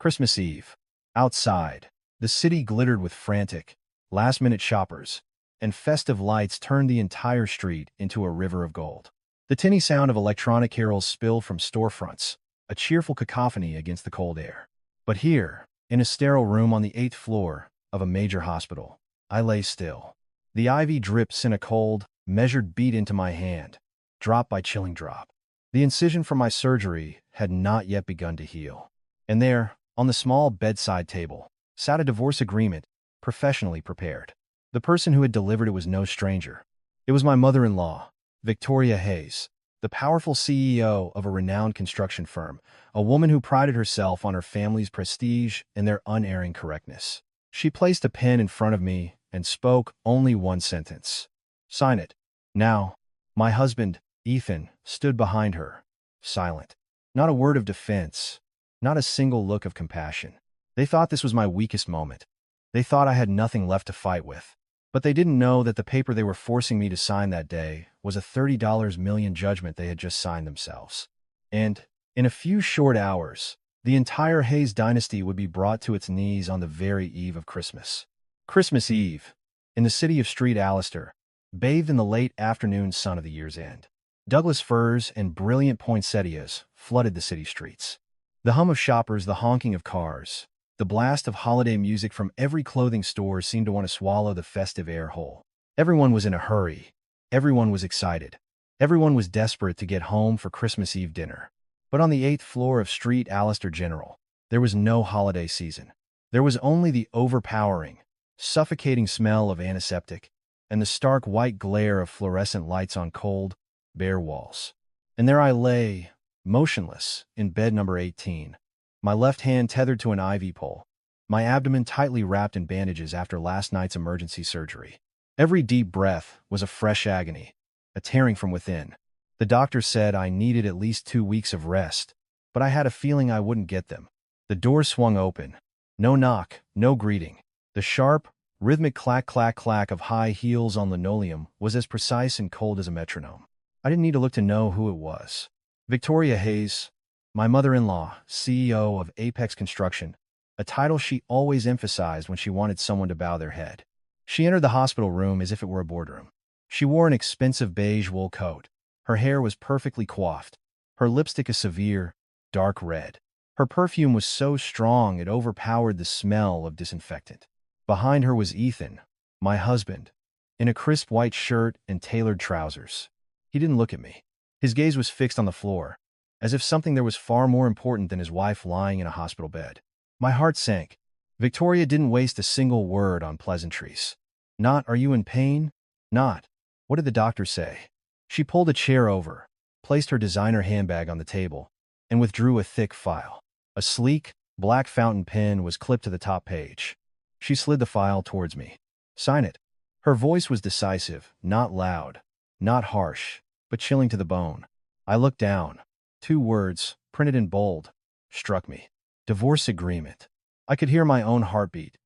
Christmas Eve. Outside, the city glittered with frantic, last-minute shoppers, and festive lights turned the entire street into a river of gold. The tinny sound of electronic carols spilled from storefronts, a cheerful cacophony against the cold air. But here, in a sterile room on the 8th floor of a major hospital, I lay still. The IV drip sent a cold, measured beat into my hand, drop by chilling drop. The incision from my surgery had not yet begun to heal. And there, on the small bedside table, sat a divorce agreement, professionally prepared. The person who had delivered it was no stranger. It was my mother-in-law, Victoria Hayes, the powerful CEO of a renowned construction firm, a woman who prided herself on her family's prestige and their unerring correctness. She placed a pen in front of me and spoke only one sentence. "Sign it." Now, my husband, Ethan, stood behind her, silent. Not a word of defense, not a single look of compassion. They thought this was my weakest moment. They thought I had nothing left to fight with. But they didn't know that the paper they were forcing me to sign that day was a $30 million judgment they had just signed themselves. And, in a few short hours, the entire Hayes dynasty would be brought to its knees on the very eve of Christmas. Christmas Eve, in the city of Street Allister, bathed in the late afternoon sun of the year's end. Douglas firs and brilliant poinsettias flooded the city streets. The hum of shoppers, the honking of cars, the blast of holiday music from every clothing store seemed to want to swallow the festive air whole. Everyone was in a hurry. Everyone was excited. Everyone was desperate to get home for Christmas Eve dinner. But on the 8th floor of Street Allister General, there was no holiday season. There was only the overpowering, suffocating smell of antiseptic and the stark white glare of fluorescent lights on cold, bare walls. And there I lay, motionless, in bed number 18, my left hand tethered to an IV pole, my abdomen tightly wrapped in bandages after last night's emergency surgery. Every deep breath was a fresh agony, a tearing from within. The doctor said I needed at least 2 weeks of rest, but I had a feeling I wouldn't get them. The door swung open. No knock, no greeting. The sharp, rhythmic clack-clack-clack of high heels on linoleum was as precise and cold as a metronome. I didn't need to look to know who it was. Victoria Hayes, my mother-in-law, CEO of Apex Construction, a title she always emphasized when she wanted someone to bow their head. She entered the hospital room as if it were a boardroom. She wore an expensive beige wool coat. Her hair was perfectly coiffed, her lipstick a severe, dark red. Her perfume was so strong it overpowered the smell of disinfectant. Behind her was Ethan, my husband, in a crisp white shirt and tailored trousers. He didn't look at me. His gaze was fixed on the floor, as if something there was far more important than his wife lying in a hospital bed. My heart sank. Victoria didn't waste a single word on pleasantries. Not, "Are you in pain?" Not, "What did the doctor say?" She pulled a chair over, placed her designer handbag on the table, and withdrew a thick file. A sleek, black fountain pen was clipped to the top page. She slid the file towards me. "Sign it." Her voice was decisive, not loud, not harsh, but chilling to the bone. I looked down. 2 words, printed in bold, struck me. Divorce agreement. I could hear my own heartbeat,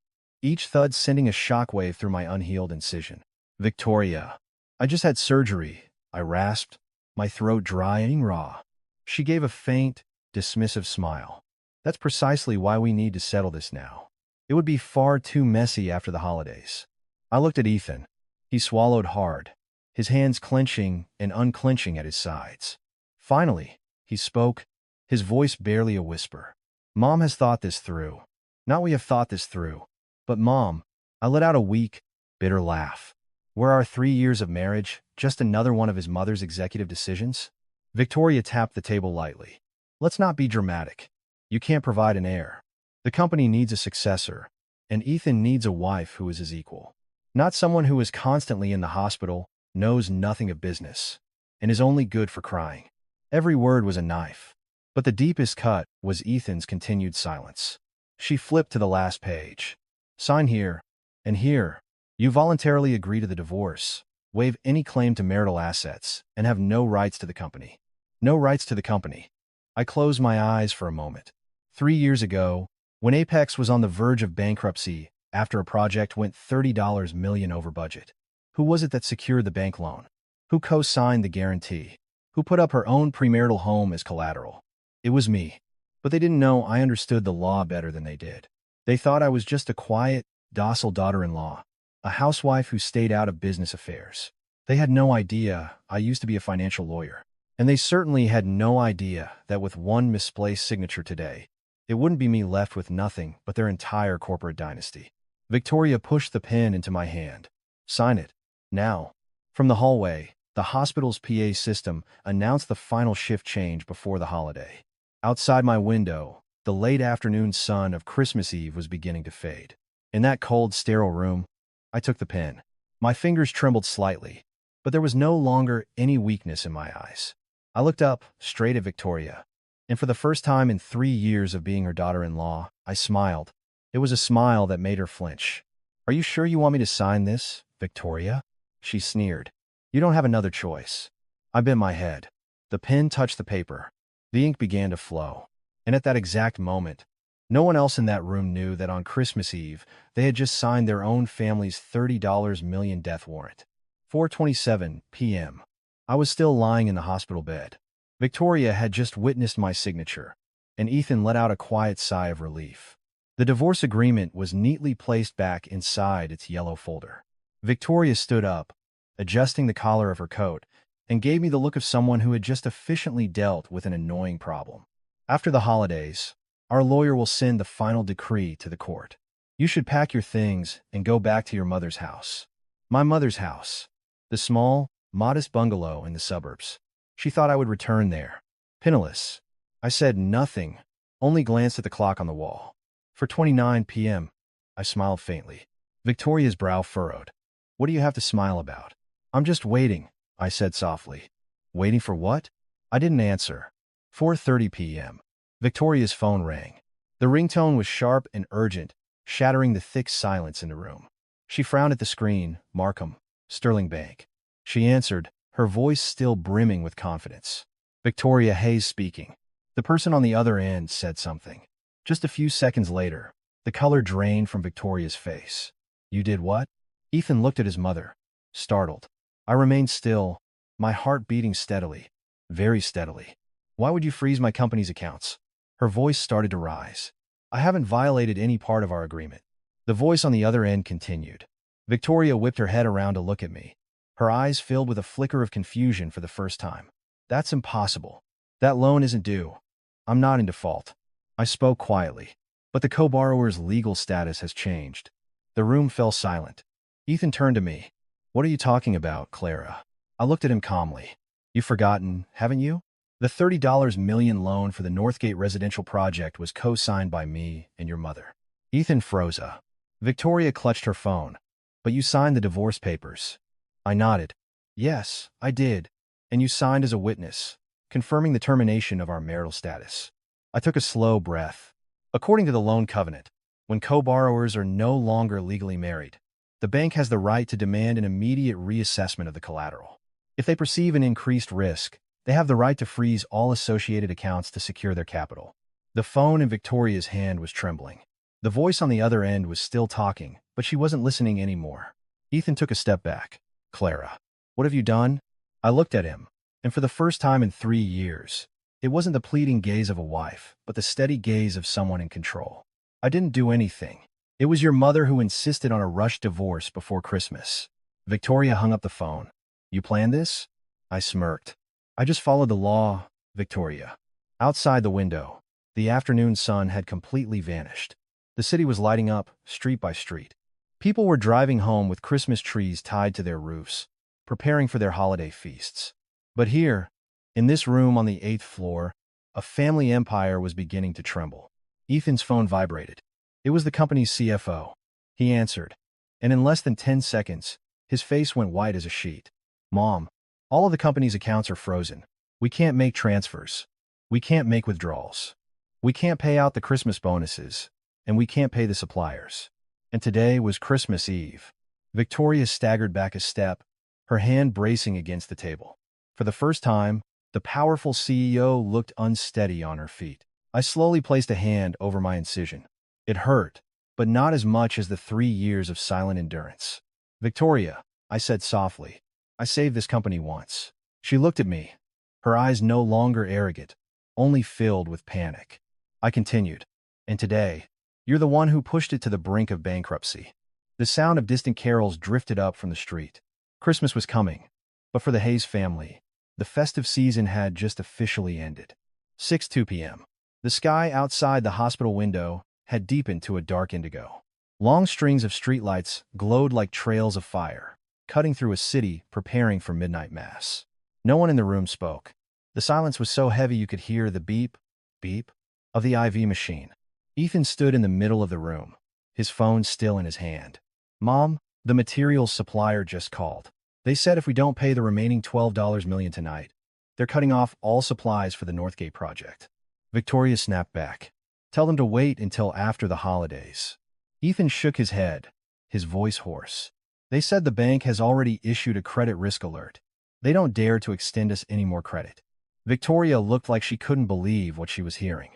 each thud sending a shockwave through my unhealed incision. "Victoria, I just had surgery," I rasped, my throat dry and raw. She gave a faint, dismissive smile. "That's precisely why we need to settle this now. It would be far too messy after the holidays." I looked at Ethan. He swallowed hard, his hands clenching and unclenching at his sides. Finally, he spoke, his voice barely a whisper. "Mom has thought this through. Not we have thought this through, but Mom," I let out a weak, bitter laugh. "Were our 3 years of marriage just another one of his mother's executive decisions?" Victoria tapped the table lightly. "Let's not be dramatic. You can't provide an heir. The company needs a successor, and Ethan needs a wife who is his equal. Not someone who is constantly in the hospital, knows nothing of business, and is only good for crying." Every word was a knife, but the deepest cut was Ethan's continued silence. She flipped to the last page. "Sign here, and here. You voluntarily agree to the divorce, waive any claim to marital assets, and have no rights to the company." No rights to the company. I closed my eyes for a moment. 3 years ago, when Apex was on the verge of bankruptcy after a project went $30 million over budget, who was it that secured the bank loan? Who co-signed the guarantee? Who put up her own premarital home as collateral? It was me. But they didn't know I understood the law better than they did. They thought I was just a quiet, docile daughter-in-law, a housewife who stayed out of business affairs. They had no idea I used to be a financial lawyer. And they certainly had no idea that with one misplaced signature today, it wouldn't be me left with nothing but their entire corporate dynasty. Victoria pushed the pen into my hand. Sign it. Now. From the hallway, the hospital's PA system announced the final shift change before the holiday. Outside my window, the late afternoon sun of Christmas Eve was beginning to fade. In that cold, sterile room, I took the pen. My fingers trembled slightly, but there was no longer any weakness in my eyes. I looked up, straight at Victoria, and for the first time in 3 years of being her daughter-in-law, I smiled. It was a smile that made her flinch. "Are you sure you want me to sign this, Victoria?" She sneered. "You don't have another choice." I bent my head. The pen touched the paper. The ink began to flow. And at that exact moment, no one else in that room knew that on Christmas Eve, they had just signed their own family's $30 million death warrant. 4:27 p.m. I was still lying in the hospital bed. Victoria had just witnessed my signature, and Ethan let out a quiet sigh of relief. The divorce agreement was neatly placed back inside its yellow folder. Victoria stood up, adjusting the collar of her coat, and gave me the look of someone who had just efficiently dealt with an annoying problem. "After the holidays, our lawyer will send the final decree to the court. You should pack your things and go back to your mother's house." My mother's house. The small, modest bungalow in the suburbs. She thought I would return there, penniless. I said nothing, only glanced at the clock on the wall. 4:29 p.m. I smiled faintly. Victoria's brow furrowed. "What do you have to smile about?" "I'm just waiting," I said softly. "Waiting for what?" I didn't answer. 4:30 p.m. Victoria's phone rang. The ringtone was sharp and urgent, shattering the thick silence in the room. She frowned at the screen. "Markham, Sterling Bank." She answered, her voice still brimming with confidence. "Victoria Hayes speaking." The person on the other end said something. Just a few seconds later, the color drained from Victoria's face. "You did what?" Ethan looked at his mother, startled. I remained still, my heart beating steadily, very steadily. "Why would you freeze my company's accounts?" Her voice started to rise. "I haven't violated any part of our agreement." The voice on the other end continued. Victoria whipped her head around to look at me. Her eyes filled with a flicker of confusion for the first time. "That's impossible. That loan isn't due. I'm not in default." I spoke quietly. "But the co-borrower's legal status has changed." The room fell silent. Ethan turned to me. "What are you talking about, Clara?" I looked at him calmly. "You've forgotten, haven't you? The $30 million loan for the Northgate residential project was co-signed by me and your mother." Ethan froze up. Victoria clutched her phone. "But you signed the divorce papers." I nodded. "Yes, I did. And you signed as a witness, confirming the termination of our marital status." I took a slow breath. According to the loan covenant, when co-borrowers are no longer legally married, the bank has the right to demand an immediate reassessment of the collateral. If they perceive an increased risk, they have the right to freeze all associated accounts to secure their capital. The phone in Victoria's hand was trembling. The voice on the other end was still talking, but she wasn't listening anymore. Ethan took a step back. "Clara, what have you done?" I looked at him, and for the first time in 3 years, it wasn't the pleading gaze of a wife, but the steady gaze of someone in control. "I didn't do anything. It was your mother who insisted on a rushed divorce before Christmas." Victoria hung up the phone. "You planned this?" I smirked. "I just followed the law, Victoria." Outside the window, the afternoon sun had completely vanished. The city was lighting up, street by street. People were driving home with Christmas trees tied to their roofs, preparing for their holiday feasts. But here, in this room on the 8th floor, a family empire was beginning to tremble. Ethan's phone vibrated. It was the company's CFO. He answered, and in less than 10 seconds, his face went white as a sheet. "Mom, all of the company's accounts are frozen. We can't make transfers. We can't make withdrawals. We can't pay out the Christmas bonuses, and we can't pay the suppliers." And today was Christmas Eve. Victoria staggered back a step, her hand bracing against the table. For the first time, the powerful CEO looked unsteady on her feet. I slowly placed a hand over my incision. It hurt, but not as much as the 3 years of silent endurance. "Victoria," I said softly, "I saved this company once." She looked at me, her eyes no longer arrogant, only filled with panic. I continued. And today, you're the one who pushed it to the brink of bankruptcy. The sound of distant carols drifted up from the street. Christmas was coming, but for the Hayes family, the festive season had just officially ended. 6:02 p.m. The sky outside the hospital window had deepened to a dark indigo. Long strings of streetlights glowed like trails of fire, cutting through a city preparing for midnight mass. No one in the room spoke. The silence was so heavy you could hear the beep, beep of the IV machine. Ethan stood in the middle of the room, his phone still in his hand. Mom, the materials supplier just called. They said if we don't pay the remaining $12 million tonight, they're cutting off all supplies for the Northgate project. Victoria snapped back. Tell them to wait until after the holidays. Ethan shook his head, his voice hoarse. They said the bank has already issued a credit risk alert. They don't dare to extend us any more credit. Victoria looked like she couldn't believe what she was hearing.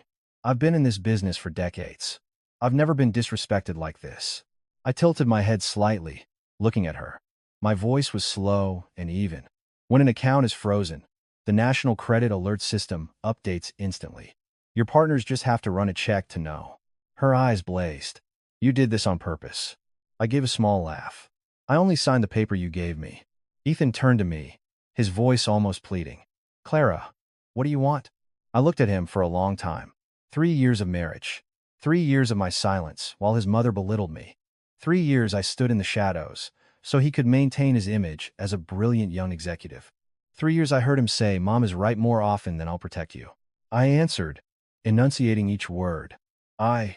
I've been in this business for decades. I've never been disrespected like this. I tilted my head slightly, looking at her. My voice was slow and even. When an account is frozen, the National Credit Alert System updates instantly. Your partners just have to run a check to know. Her eyes blazed. You did this on purpose. I gave a small laugh. I only signed the paper you gave me. Ethan turned to me, his voice almost pleading. Clara, what do you want? I looked at him for a long time. 3 years of marriage. 3 years of my silence while his mother belittled me. 3 years I stood in the shadows so he could maintain his image as a brilliant young executive. 3 years I heard him say, Mom is right more often than I'll protect you. I answered, enunciating each word. I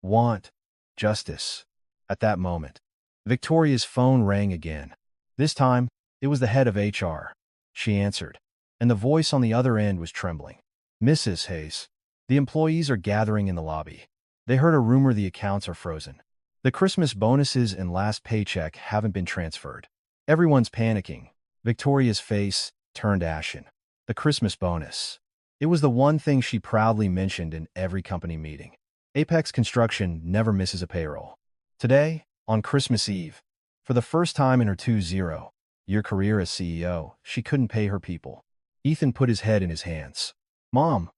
want justice. At that moment, Victoria's phone rang again. This time, it was the head of HR. She answered, and the voice on the other end was trembling. Mrs. Hayes, the employees are gathering in the lobby. They heard a rumor the accounts are frozen. The Christmas bonuses and last paycheck haven't been transferred. Everyone's panicking. Victoria's face turned ashen. The Christmas bonus. It was the one thing she proudly mentioned in every company meeting. Apex Construction never misses a payroll. Today, on Christmas Eve, for the first time in her 20-year career as CEO, she couldn't pay her people. Ethan put his head in his hands. Mom,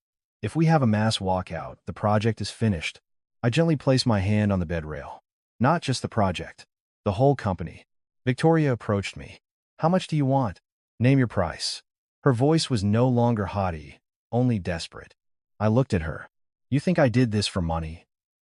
if we have a mass walkout, the project is finished. I gently placed my hand on the bed rail. Not just the project, the whole company. Victoria approached me. How much do you want? Name your price. Her voice was no longer haughty, only desperate. I looked at her. You think I did this for money,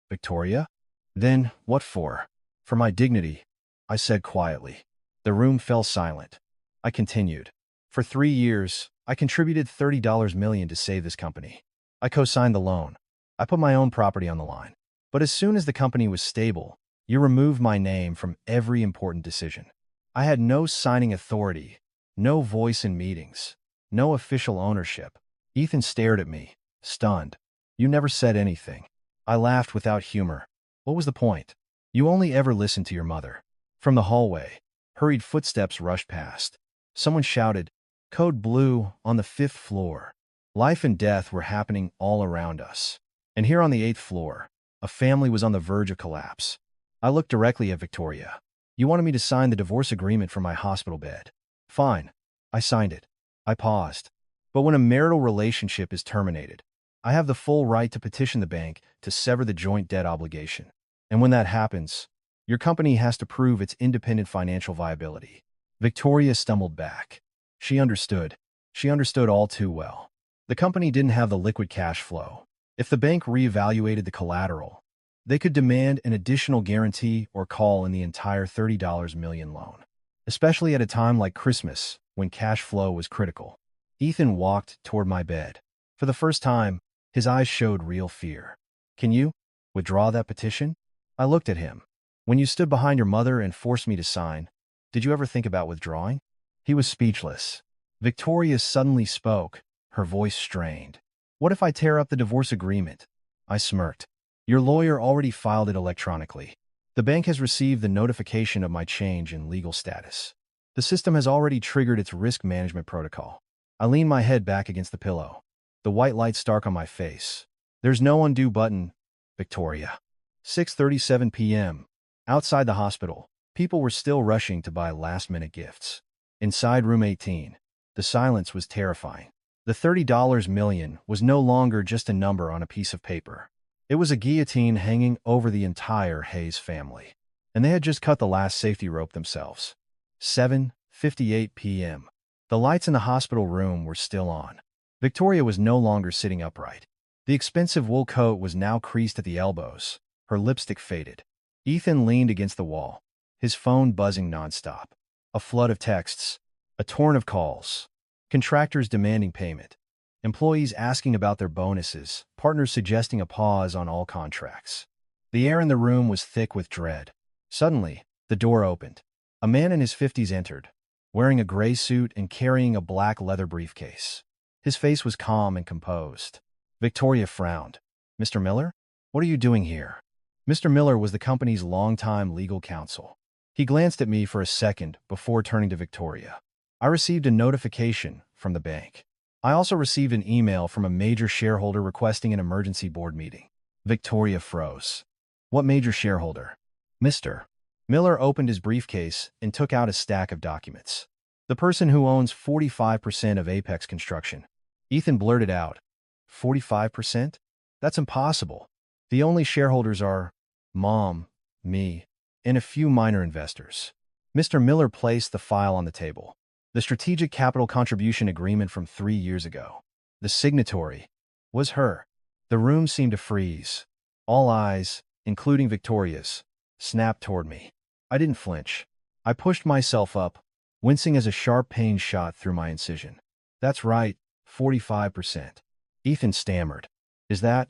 Victoria? Then, what for? For my dignity, I said quietly. The room fell silent. I continued. For 3 years, I contributed $30 million to save this company. I co-signed the loan. I put my own property on the line. But as soon as the company was stable, you removed my name from every important decision. I had no signing authority, no voice in meetings, no official ownership. Ethan stared at me, stunned. You never said anything. I laughed without humor. What was the point? You only ever listened to your mother. From the hallway, hurried footsteps rushed past. Someone shouted, Code Blue on the 5th floor. Life and death were happening all around us. And here on the 8th floor, a family was on the verge of collapse. I looked directly at Victoria. You wanted me to sign the divorce agreement for my hospital bed. Fine. I signed it. I paused. But when a marital relationship is terminated, I have the full right to petition the bank to sever the joint debt obligation. And when that happens, your company has to prove its independent financial viability. Victoria stumbled back. She understood. She understood all too well. The company didn't have the liquid cash flow. If the bank reevaluated the collateral, they could demand an additional guarantee or call in the entire $30 million loan, especially at a time like Christmas when cash flow was critical. Ethan walked toward my bed. For the first time, his eyes showed real fear. Can you withdraw that petition? I looked at him. When you stood behind your mother and forced me to sign, did you ever think about withdrawing? He was speechless. Victoria suddenly spoke, her voice strained. What if I tear up the divorce agreement? I smirked. Your lawyer already filed it electronically. The bank has received the notification of my change in legal status. The system has already triggered its risk management protocol. I leaned my head back against the pillow. The white light stark on my face. There's no undo button, Victoria. 6:37 p.m. Outside the hospital, people were still rushing to buy last-minute gifts. Inside room 18, the silence was terrifying. The $30 million was no longer just a number on a piece of paper. It was a guillotine hanging over the entire Hayes family. And they had just cut the last safety rope themselves. 7:58 p.m. The lights in the hospital room were still on. Victoria was no longer sitting upright. The expensive wool coat was now creased at the elbows. Her lipstick faded. Ethan leaned against the wall, his phone buzzing nonstop. A flood of texts, a torrent of calls. Contractors demanding payment. Employees asking about their bonuses, partners suggesting a pause on all contracts. The air in the room was thick with dread. Suddenly, the door opened. A man in his 50s entered, wearing a gray suit and carrying a black leather briefcase. His face was calm and composed. Victoria frowned. "Mr. Miller? What are you doing here?" Mr. Miller was the company's longtime legal counsel. He glanced at me for a second before turning to Victoria. "I received a notification from the bank. I also received an email from a major shareholder requesting an emergency board meeting." Victoria froze. "What major shareholder?" "Mr. Miller opened his briefcase and took out a stack of documents. "The person who owns 45% of Apex Construction." Ethan blurted out. 45%? That's impossible. The only shareholders are Mom, me, and a few minor investors. Mr. Miller placed the file on the table. The Strategic Capital Contribution Agreement from 3 years ago. The signatory was her. The room seemed to freeze. All eyes, including Victoria's, snapped toward me. I didn't flinch. I pushed myself up, wincing as a sharp pain shot through my incision. "That's right, 45%. Ethan stammered. Is that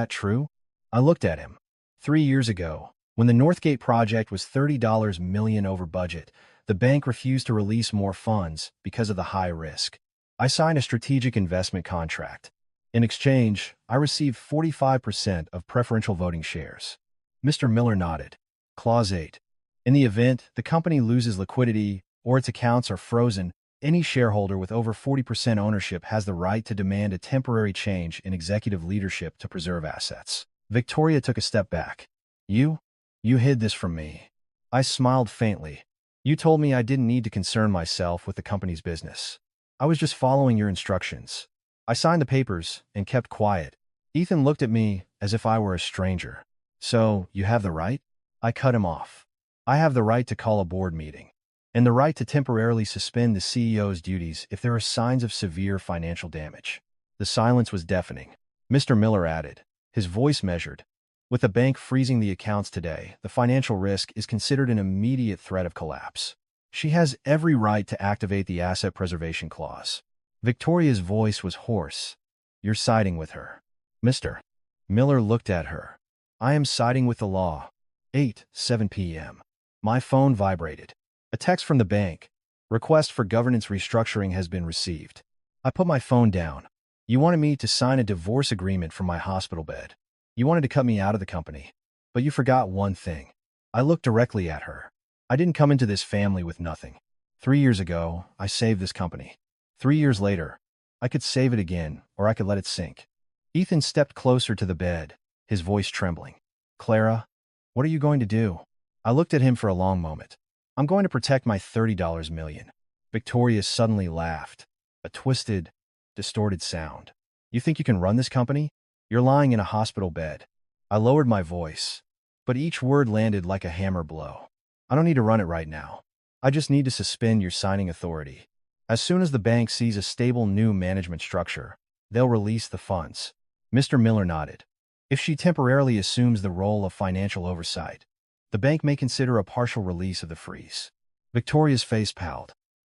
true?" I looked at him. 3 years ago, when the Northgate project was $30 million over budget, the bank refused to release more funds because of the high risk. I signed a strategic investment contract. In exchange, I received 45% of preferential voting shares. Mr. Miller nodded. Clause 8. In the event the company loses liquidity or its accounts are frozen, any shareholder with over 40% ownership has the right to demand a temporary change in executive leadership to preserve assets. Victoria took a step back. You hid this from me." I smiled faintly. "You told me I didn't need to concern myself with the company's business. I was just following your instructions. I signed the papers and kept quiet." Ethan looked at me as if I were a stranger. "So, you have the right?" I cut him off. "I have the right to call a board meeting, and the right to temporarily suspend the CEO's duties if there are signs of severe financial damage." The silence was deafening. Mr. Miller added, his voice measured. "With the bank freezing the accounts today, the financial risk is considered an immediate threat of collapse. She has every right to activate the asset preservation clause." Victoria's voice was hoarse. "You're siding with her." Mr. Miller looked at her. "I am siding with the law." 8:07 p.m. My phone vibrated. A text from the bank. "Request for governance restructuring has been received." I put my phone down. "You wanted me to sign a divorce agreement from my hospital bed. You wanted to cut me out of the company. But you forgot one thing." I looked directly at her. "I didn't come into this family with nothing. 3 years ago, I saved this company. 3 years later, I could save it again, or I could let it sink." Ethan stepped closer to the bed, his voice trembling. "Clara, what are you going to do?" I looked at him for a long moment. "I'm going to protect my $30 million." Victoria suddenly laughed. A twisted, distorted sound. "You think you can run this company? You're lying in a hospital bed." I lowered my voice, but each word landed like a hammer blow. "I don't need to run it right now. I just need to suspend your signing authority. As soon as the bank sees a stable new management structure, they'll release the funds." Mr. Miller nodded. "If she temporarily assumes the role of financial oversight, the bank may consider a partial release of the freeze." Victoria's face palled.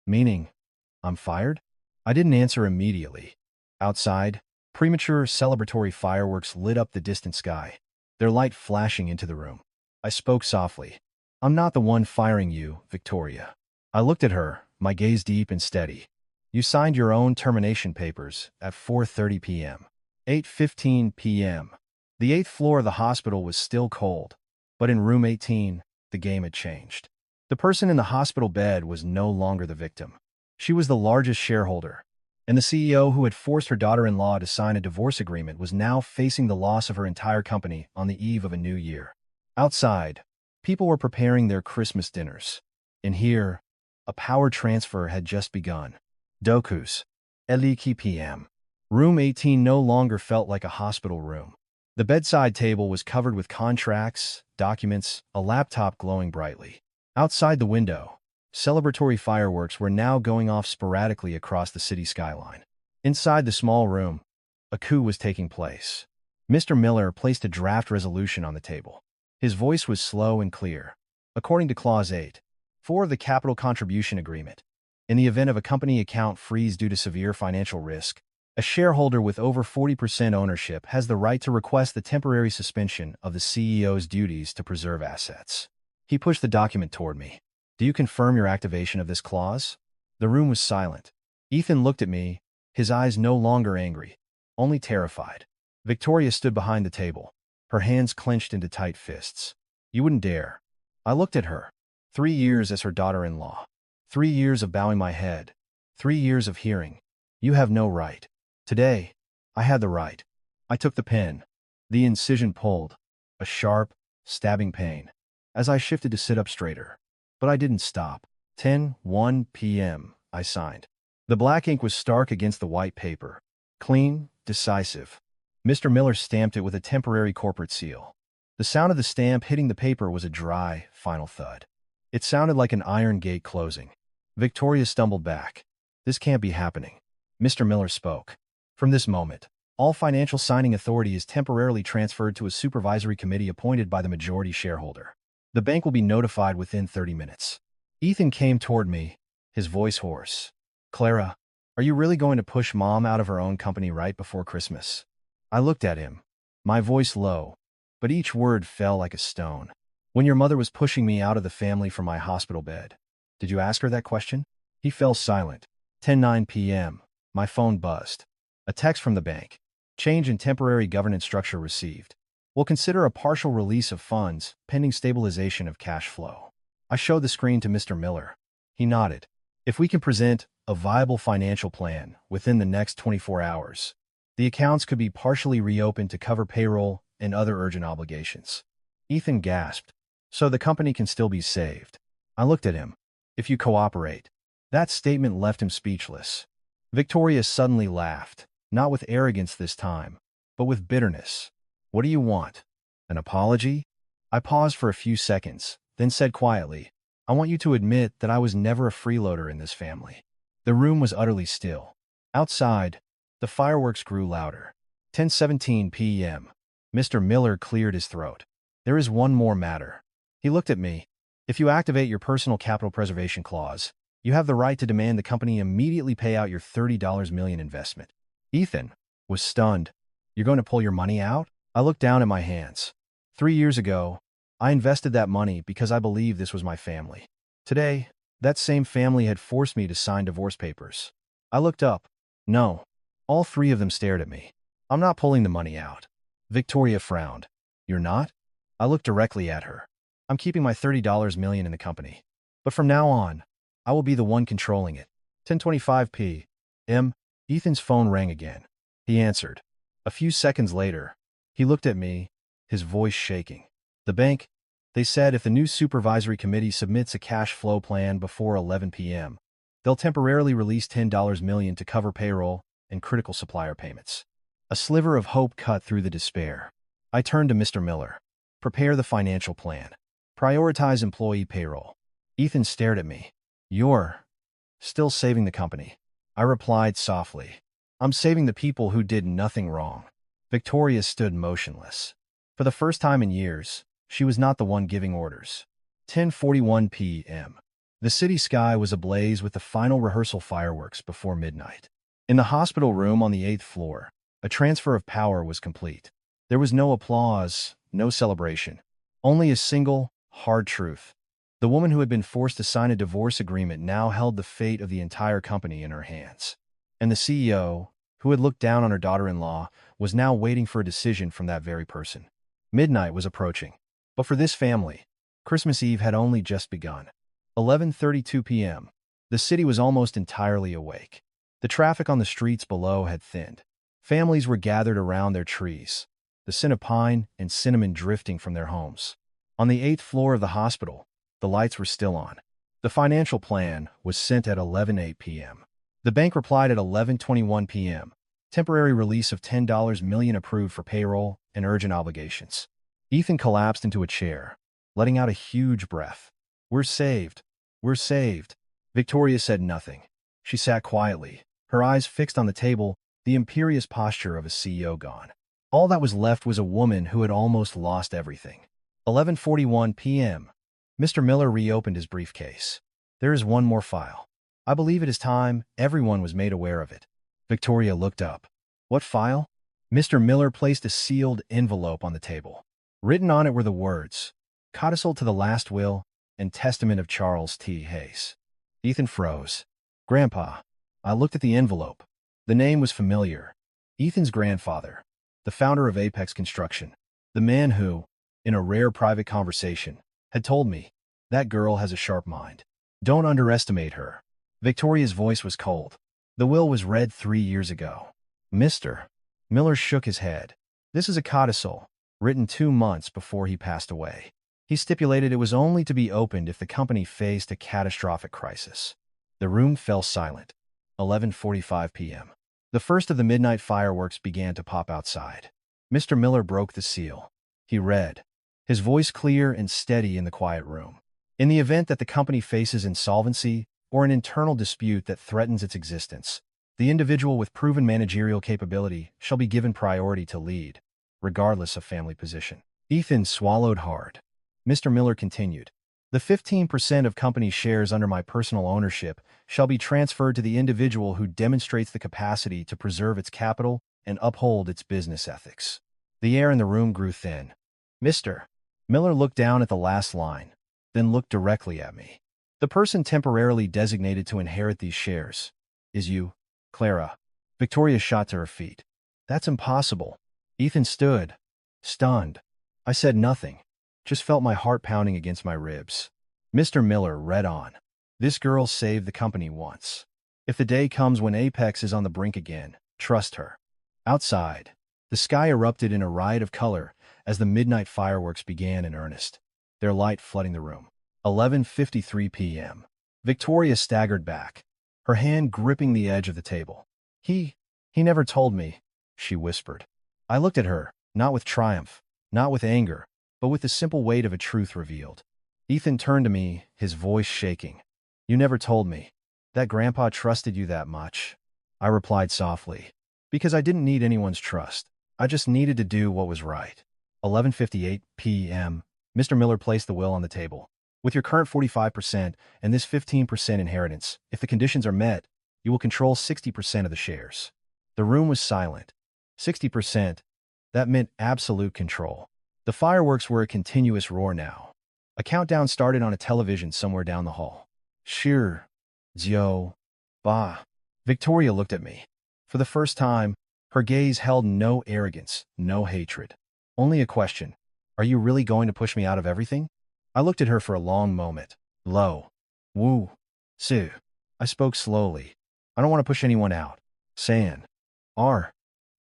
"Meaning, I'm fired?" I didn't answer immediately. Outside, premature celebratory fireworks lit up the distant sky, their light flashing into the room. I spoke softly. "I'm not the one firing you, Victoria." I looked at her, my gaze deep and steady. "You signed your own termination papers at 4:30 p.m. 8:15 p.m. The 8th floor of the hospital was still cold, but in room 18, the game had changed. The person in the hospital bed was no longer the victim. She was the largest shareholder, and the CEO who had forced her daughter-in-law to sign a divorce agreement was now facing the loss of her entire company on the eve of a new year. Outside, people were preparing their Christmas dinners. In here, a power transfer had just begun. Doku's Eliki p.m. Room 18 no longer felt like a hospital room. The bedside table was covered with contracts, documents, a laptop glowing brightly. Outside the window, celebratory fireworks were now going off sporadically across the city skyline. Inside the small room, a coup was taking place. Mr. Miller placed a draft resolution on the table. His voice was slow and clear. According to Clause 8.4 of the Capital Contribution Agreement, in the event of a company account freeze due to severe financial risk, a shareholder with over 40% ownership has the right to request the temporary suspension of the CEO's duties to preserve assets. He pushed the document toward me. Do you confirm your activation of this clause? The room was silent. Ethan looked at me, his eyes no longer angry, only terrified. Victoria stood behind the table, her hands clenched into tight fists. You wouldn't dare. I looked at her. 3 years as her daughter-in-law. 3 years of bowing my head. 3 years of hearing. You have no right. Today, I had the right. I took the pen. The incision pulled. A sharp, stabbing pain. As I shifted to sit up straighter. But I didn't stop. 10:01 p.m., I signed. The black ink was stark against the white paper. Clean, decisive. Mr. Miller stamped it with a temporary corporate seal. The sound of the stamp hitting the paper was a dry, final thud. It sounded like an iron gate closing. Victoria stumbled back. This can't be happening. Mr. Miller spoke. From this moment, all financial signing authority is temporarily transferred to a supervisory committee appointed by the majority shareholder. The bank will be notified within 30 minutes. Ethan came toward me, his voice hoarse. Clara, are you really going to push Mom out of her own company right before Christmas? I looked at him, my voice low, but each word fell like a stone. When your mother was pushing me out of the family from my hospital bed, did you ask her that question? He fell silent. 10:09 p.m. My phone buzzed. A text from the bank. Change in temporary governance structure received. We'll consider a partial release of funds, pending stabilization of cash flow. I showed the screen to Mr. Miller. He nodded. If we can present a viable financial plan within the next 24 hours, the accounts could be partially reopened to cover payroll and other urgent obligations. Ethan gasped. So the company can still be saved. I looked at him. If you cooperate. That statement left him speechless. Victoria suddenly laughed, not with arrogance this time, but with bitterness. What do you want? An apology? I paused for a few seconds, then said quietly, I want you to admit that I was never a freeloader in this family. The room was utterly still. Outside, the fireworks grew louder. 10:17 p.m. Mr. Miller cleared his throat. There is one more matter. He looked at me. If you activate your personal capital preservation clause, you have the right to demand the company immediately pay out your $30 million investment. Ethan was stunned. You're going to pull your money out? I looked down at my hands. 3 years ago, I invested that money because I believed this was my family. Today, that same family had forced me to sign divorce papers. I looked up. No. All 3 of them stared at me. I'm not pulling the money out. Victoria frowned. You're not? I looked directly at her. I'm keeping my $30 million in the company. But from now on, I will be the one controlling it. 10:25 p.m. Ethan's phone rang again. He answered. A few seconds later, he looked at me, his voice shaking. The bank, they said if the new supervisory committee submits a cash flow plan before 11 p.m., they'll temporarily release $10 million to cover payroll and critical supplier payments. A sliver of hope cut through the despair. I turned to Mr. Miller. Prepare the financial plan. Prioritize employee payroll. Ethan stared at me. You're still saving the company. I replied softly. I'm saving the people who did nothing wrong. Victoria stood motionless. For the first time in years, she was not the one giving orders. 10:41 p.m. The city sky was ablaze with the final rehearsal fireworks before midnight. In the hospital room on the 8th floor, a transfer of power was complete. There was no applause, no celebration. Only a single, hard truth. The woman who had been forced to sign a divorce agreement now held the fate of the entire company in her hands. And the CEO, who had looked down on her daughter-in-law, was now waiting for a decision from that very person. Midnight was approaching. But for this family, Christmas Eve had only just begun. 11:32 p.m. The city was almost entirely awake. The traffic on the streets below had thinned. Families were gathered around their trees, the scent of pine and cinnamon drifting from their homes. On the 8th floor of the hospital, the lights were still on. The financial plan was sent at 11:08 p.m. The bank replied at 11:21 p.m. Temporary release of $10 million approved for payroll and urgent obligations. Ethan collapsed into a chair, letting out a huge breath. We're saved. We're saved. Victoria said nothing. She sat quietly, her eyes fixed on the table, the imperious posture of a CEO gone. All that was left was a woman who had almost lost everything. 11:41 p.m. Mr. Miller reopened his briefcase. There is one more file. I believe it is time everyone was made aware of it. Victoria looked up. What file? Mr. Miller placed a sealed envelope on the table. Written on it were the words, Codicil to the last will and testament of Charles T. Hayes. Ethan froze. Grandpa. I looked at the envelope. The name was familiar. Ethan's grandfather, the founder of Apex Construction, the man who, in a rare private conversation, had told me, that girl has a sharp mind. Don't underestimate her. Victoria's voice was cold. The will was read 3 years ago. Mr. Miller shook his head. This is a codicil, written 2 months before he passed away. He stipulated it was only to be opened if the company faced a catastrophic crisis. The room fell silent. 11:45 p.m. The first of the midnight fireworks began to pop outside. Mr. Miller broke the seal. He read, his voice clear and steady in the quiet room. In the event that the company faces insolvency or an internal dispute that threatens its existence, the individual with proven managerial capability shall be given priority to lead, regardless of family position. Ethan swallowed hard. Mr. Miller continued, the 15% of company shares under my personal ownership shall be transferred to the individual who demonstrates the capacity to preserve its capital and uphold its business ethics. The air in the room grew thin. Mr. Miller looked down at the last line, then looked directly at me. The person temporarily designated to inherit these shares is you, Clara. Victoria shot to her feet. That's impossible. Ethan stood, stunned. I said nothing, just felt my heart pounding against my ribs. Mr. Miller read on. This girl saved the company once. If the day comes when Apex is on the brink again, trust her. Outside, the sky erupted in a riot of color as the midnight fireworks began in earnest, their light flooding the room. 11:53 p.m. Victoria staggered back, her hand gripping the edge of the table. He never told me, she whispered. I looked at her, not with triumph, not with anger, but with the simple weight of a truth revealed. Ethan turned to me, his voice shaking. You never told me that Grandpa trusted you that much. I replied softly, because I didn't need anyone's trust. I just needed to do what was right. 11:58 p.m. Mr. Miller placed the will on the table. With your current 45% and this 15% inheritance, if the conditions are met, you will control 60% of the shares. The room was silent. 60%. That meant absolute control. The fireworks were a continuous roar now. A countdown started on a television somewhere down the hall. Shir. Zio. Ba. Victoria looked at me. For the first time, her gaze held no arrogance, no hatred. Only a question. Are you really going to push me out of everything? I looked at her for a long moment. Lo. Wu. Su. I spoke slowly. I don't want to push anyone out. San. R.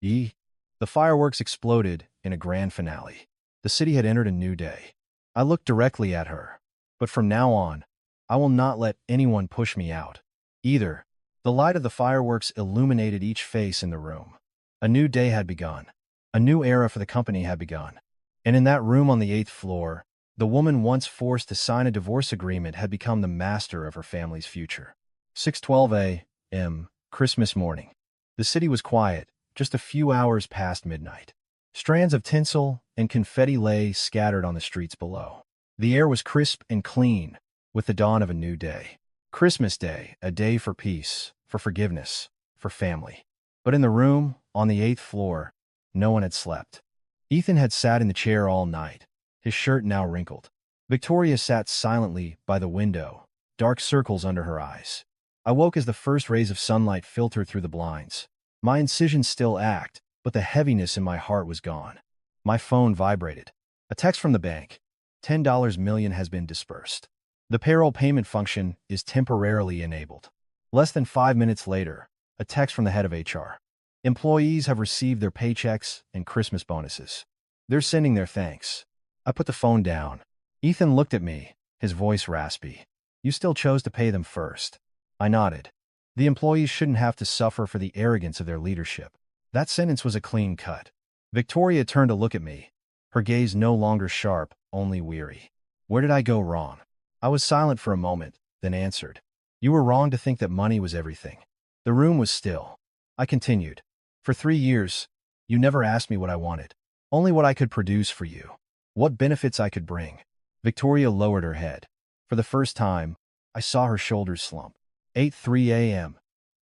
E. The fireworks exploded in a grand finale. The city had entered a new day. I looked directly at her. But from now on, I will not let anyone push me out. Either. The light of the fireworks illuminated each face in the room. A new day had begun. A new era for the company had begun. And in that room on the 8th floor, the woman once forced to sign a divorce agreement had become the master of her family's future. 6:12 a.m. Christmas morning. The city was quiet, just a few hours past midnight. Strands of tinsel and confetti lay scattered on the streets below. The air was crisp and clean, with the dawn of a new day. Christmas Day, a day for peace, for forgiveness, for family. But in the room, on the 8th floor, no one had slept. Ethan had sat in the chair all night, his shirt now wrinkled. Victoria sat silently by the window, dark circles under her eyes. I woke as the first rays of sunlight filtered through the blinds. My incisions still ached, but the heaviness in my heart was gone. My phone vibrated. A text from the bank. $10 million has been dispersed. The payroll payment function is temporarily enabled. Less than 5 minutes later, a text from the head of HR. Employees have received their paychecks and Christmas bonuses. They're sending their thanks. I put the phone down. Ethan looked at me, his voice raspy. You still chose to pay them first. I nodded. The employees shouldn't have to suffer for the arrogance of their leadership. That sentence was a clean cut. Victoria turned to look at me, her gaze no longer sharp, only weary. Where did I go wrong? I was silent for a moment, then answered. You were wrong to think that money was everything. The room was still. I continued. For 3 years, you never asked me what I wanted. Only what I could produce for you. What benefits I could bring. Victoria lowered her head. For the first time, I saw her shoulders slump. 8:03 a.m.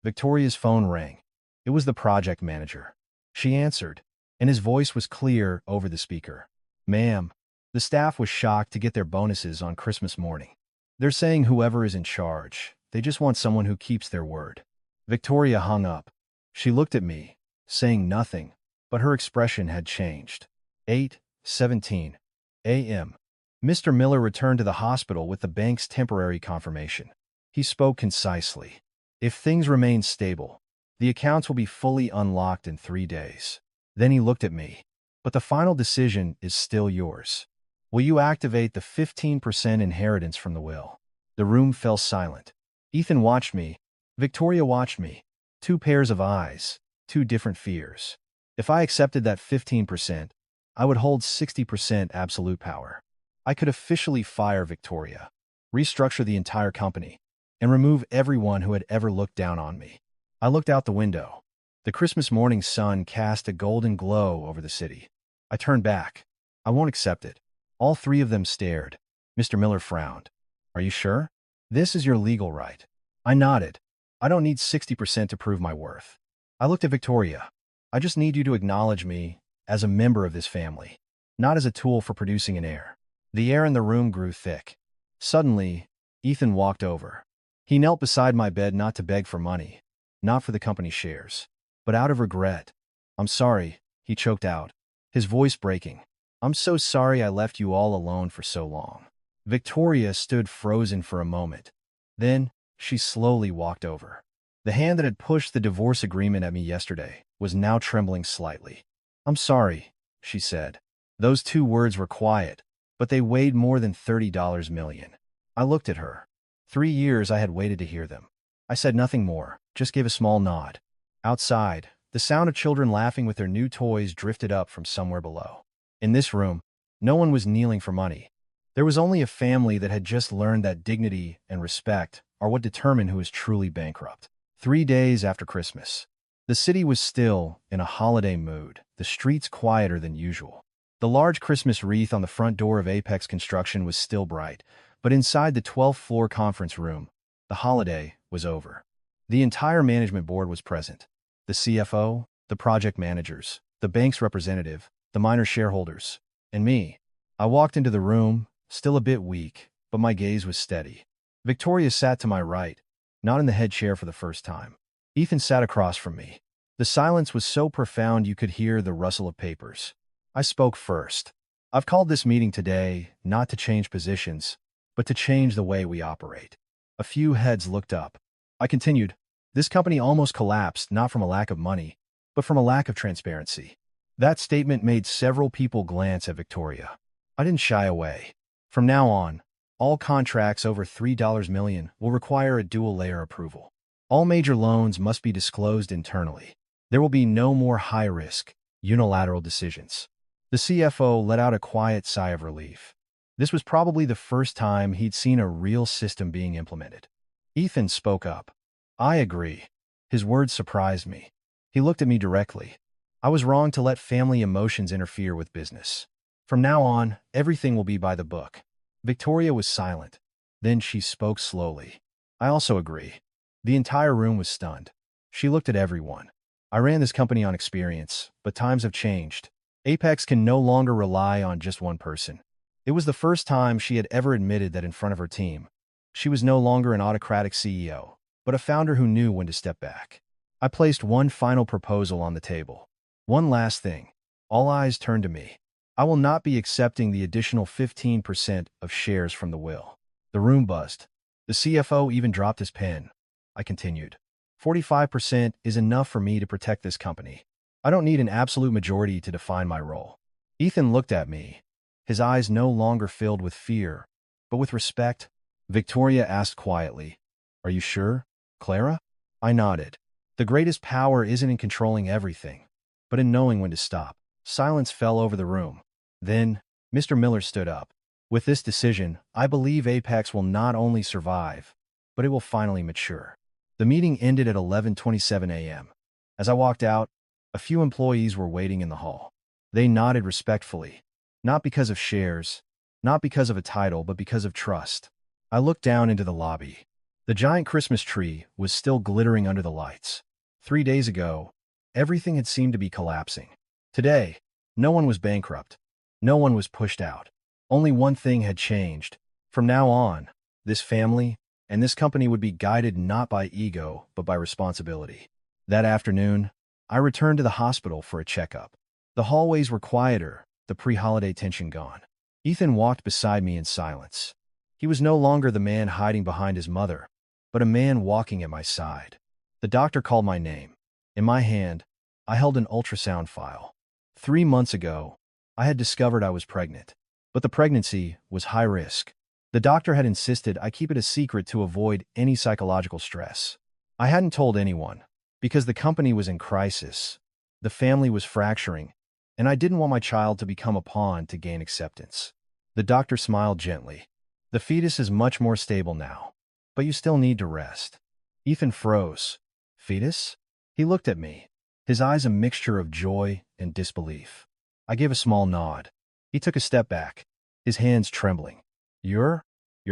Victoria's phone rang. It was the project manager. She answered, and his voice was clear over the speaker. Ma'am, the staff was shocked to get their bonuses on Christmas morning. They're saying whoever is in charge, they just want someone who keeps their word. Victoria hung up. She looked at me, saying nothing, but her expression had changed. 8:17 a.m. Mr. Miller returned to the hospital with the bank's temporary confirmation. He spoke concisely. If things remain stable, the accounts will be fully unlocked in 3 days. Then he looked at me. But the final decision is still yours. Will you activate the 15% inheritance from the will? The room fell silent. Ethan watched me. Victoria watched me. 2 pairs of eyes, 2 different fears. If I accepted that 15%, I would hold 60% absolute power. I could officially fire Victoria, restructure the entire company, and remove everyone who had ever looked down on me. I looked out the window. The Christmas morning sun cast a golden glow over the city. I turned back. I won't accept it. All 3 of them stared. Mr. Miller frowned. Are you sure? This is your legal right. I nodded. I don't need 60% to prove my worth. I looked at Victoria. I just need you to acknowledge me as a member of this family, not as a tool for producing an heir. The air in the room grew thick. Suddenly, Ethan walked over. He knelt beside my bed not to beg for money, not for the company's shares, but out of regret. I'm sorry, he choked out, his voice breaking. I'm so sorry I left you all alone for so long. Victoria stood frozen for a moment. Then, she slowly walked over. The hand that had pushed the divorce agreement at me yesterday was now trembling slightly. I'm sorry, she said. Those 2 words were quiet, but they weighed more than $30 million. I looked at her. 3 years I had waited to hear them. I said nothing more, just gave a small nod. Outside, the sound of children laughing with their new toys drifted up from somewhere below. In this room, no one was kneeling for money. There was only a family that had just learned that dignity and respect are what determine who is truly bankrupt. 3 days after Christmas. The city was still in a holiday mood, the streets quieter than usual. The large Christmas wreath on the front door of Apex Construction was still bright, but inside the 12th floor conference room, the holiday was over. The entire management board was present. The CFO, the project managers, the bank's representative, the minor shareholders, and me. I walked into the room, still a bit weak, but my gaze was steady. Victoria sat to my right, not in the head chair for the first time. Ethan sat across from me. The silence was so profound you could hear the rustle of papers. I spoke first. I've called this meeting today not to change positions, but to change the way we operate. A few heads looked up. I continued. This company almost collapsed not from a lack of money, but from a lack of transparency. That statement made several people glance at Victoria. I didn't shy away. From now on, all contracts over $3 million will require a dual-layer approval. All major loans must be disclosed internally. There will be no more high-risk, unilateral decisions. The CFO let out a quiet sigh of relief. This was probably the first time he'd seen a real system being implemented. Ethan spoke up. I agree. His words surprised me. He looked at me directly. I was wrong to let family emotions interfere with business. From now on, everything will be by the book. Victoria was silent. Then she spoke slowly. I also agree. The entire room was stunned. She looked at everyone. I ran this company on experience, but times have changed. Apex can no longer rely on just one person. It was the first time she had ever admitted that in front of her team. She was no longer an autocratic CEO, but a founder who knew when to step back. I placed one final proposal on the table. One last thing. All eyes turned to me. I will not be accepting the additional 15% of shares from the will. The room buzzed. The CFO even dropped his pen. I continued. 45% is enough for me to protect this company. I don't need an absolute majority to define my role. Ethan looked at me. His eyes no longer filled with fear, but with respect. Victoria asked quietly, Are you sure, Clara? I nodded. The greatest power isn't in controlling everything, but in knowing when to stop. Silence fell over the room. Then, Mr. Miller stood up. With this decision, I believe Apex will not only survive, but it will finally mature. The meeting ended at 11:27 a.m. As I walked out, a few employees were waiting in the hall. They nodded respectfully, not because of shares, not because of a title, but because of trust. I looked down into the lobby. The giant Christmas tree was still glittering under the lights. 3 days ago, everything had seemed to be collapsing. Today, no one was bankrupt. No one was pushed out. Only one thing had changed. From now on, this family and this company would be guided not by ego, but by responsibility. That afternoon, I returned to the hospital for a checkup. The hallways were quieter, the pre-holiday tension gone. Ethan walked beside me in silence. He was no longer the man hiding behind his mother, but a man walking at my side. The doctor called my name. In my hand, I held an ultrasound file. 3 months ago, I had discovered I was pregnant, but the pregnancy was high risk. The doctor had insisted I keep it a secret to avoid any psychological stress. I hadn't told anyone, because the company was in crisis, the family was fracturing, and I didn't want my child to become a pawn to gain acceptance. The doctor smiled gently. The fetus is much more stable now, but you still need to rest. Ethan froze. Fetus? He looked at me, his eyes a mixture of joy and disbelief. I gave a small nod. He took a step back, his hands trembling. You're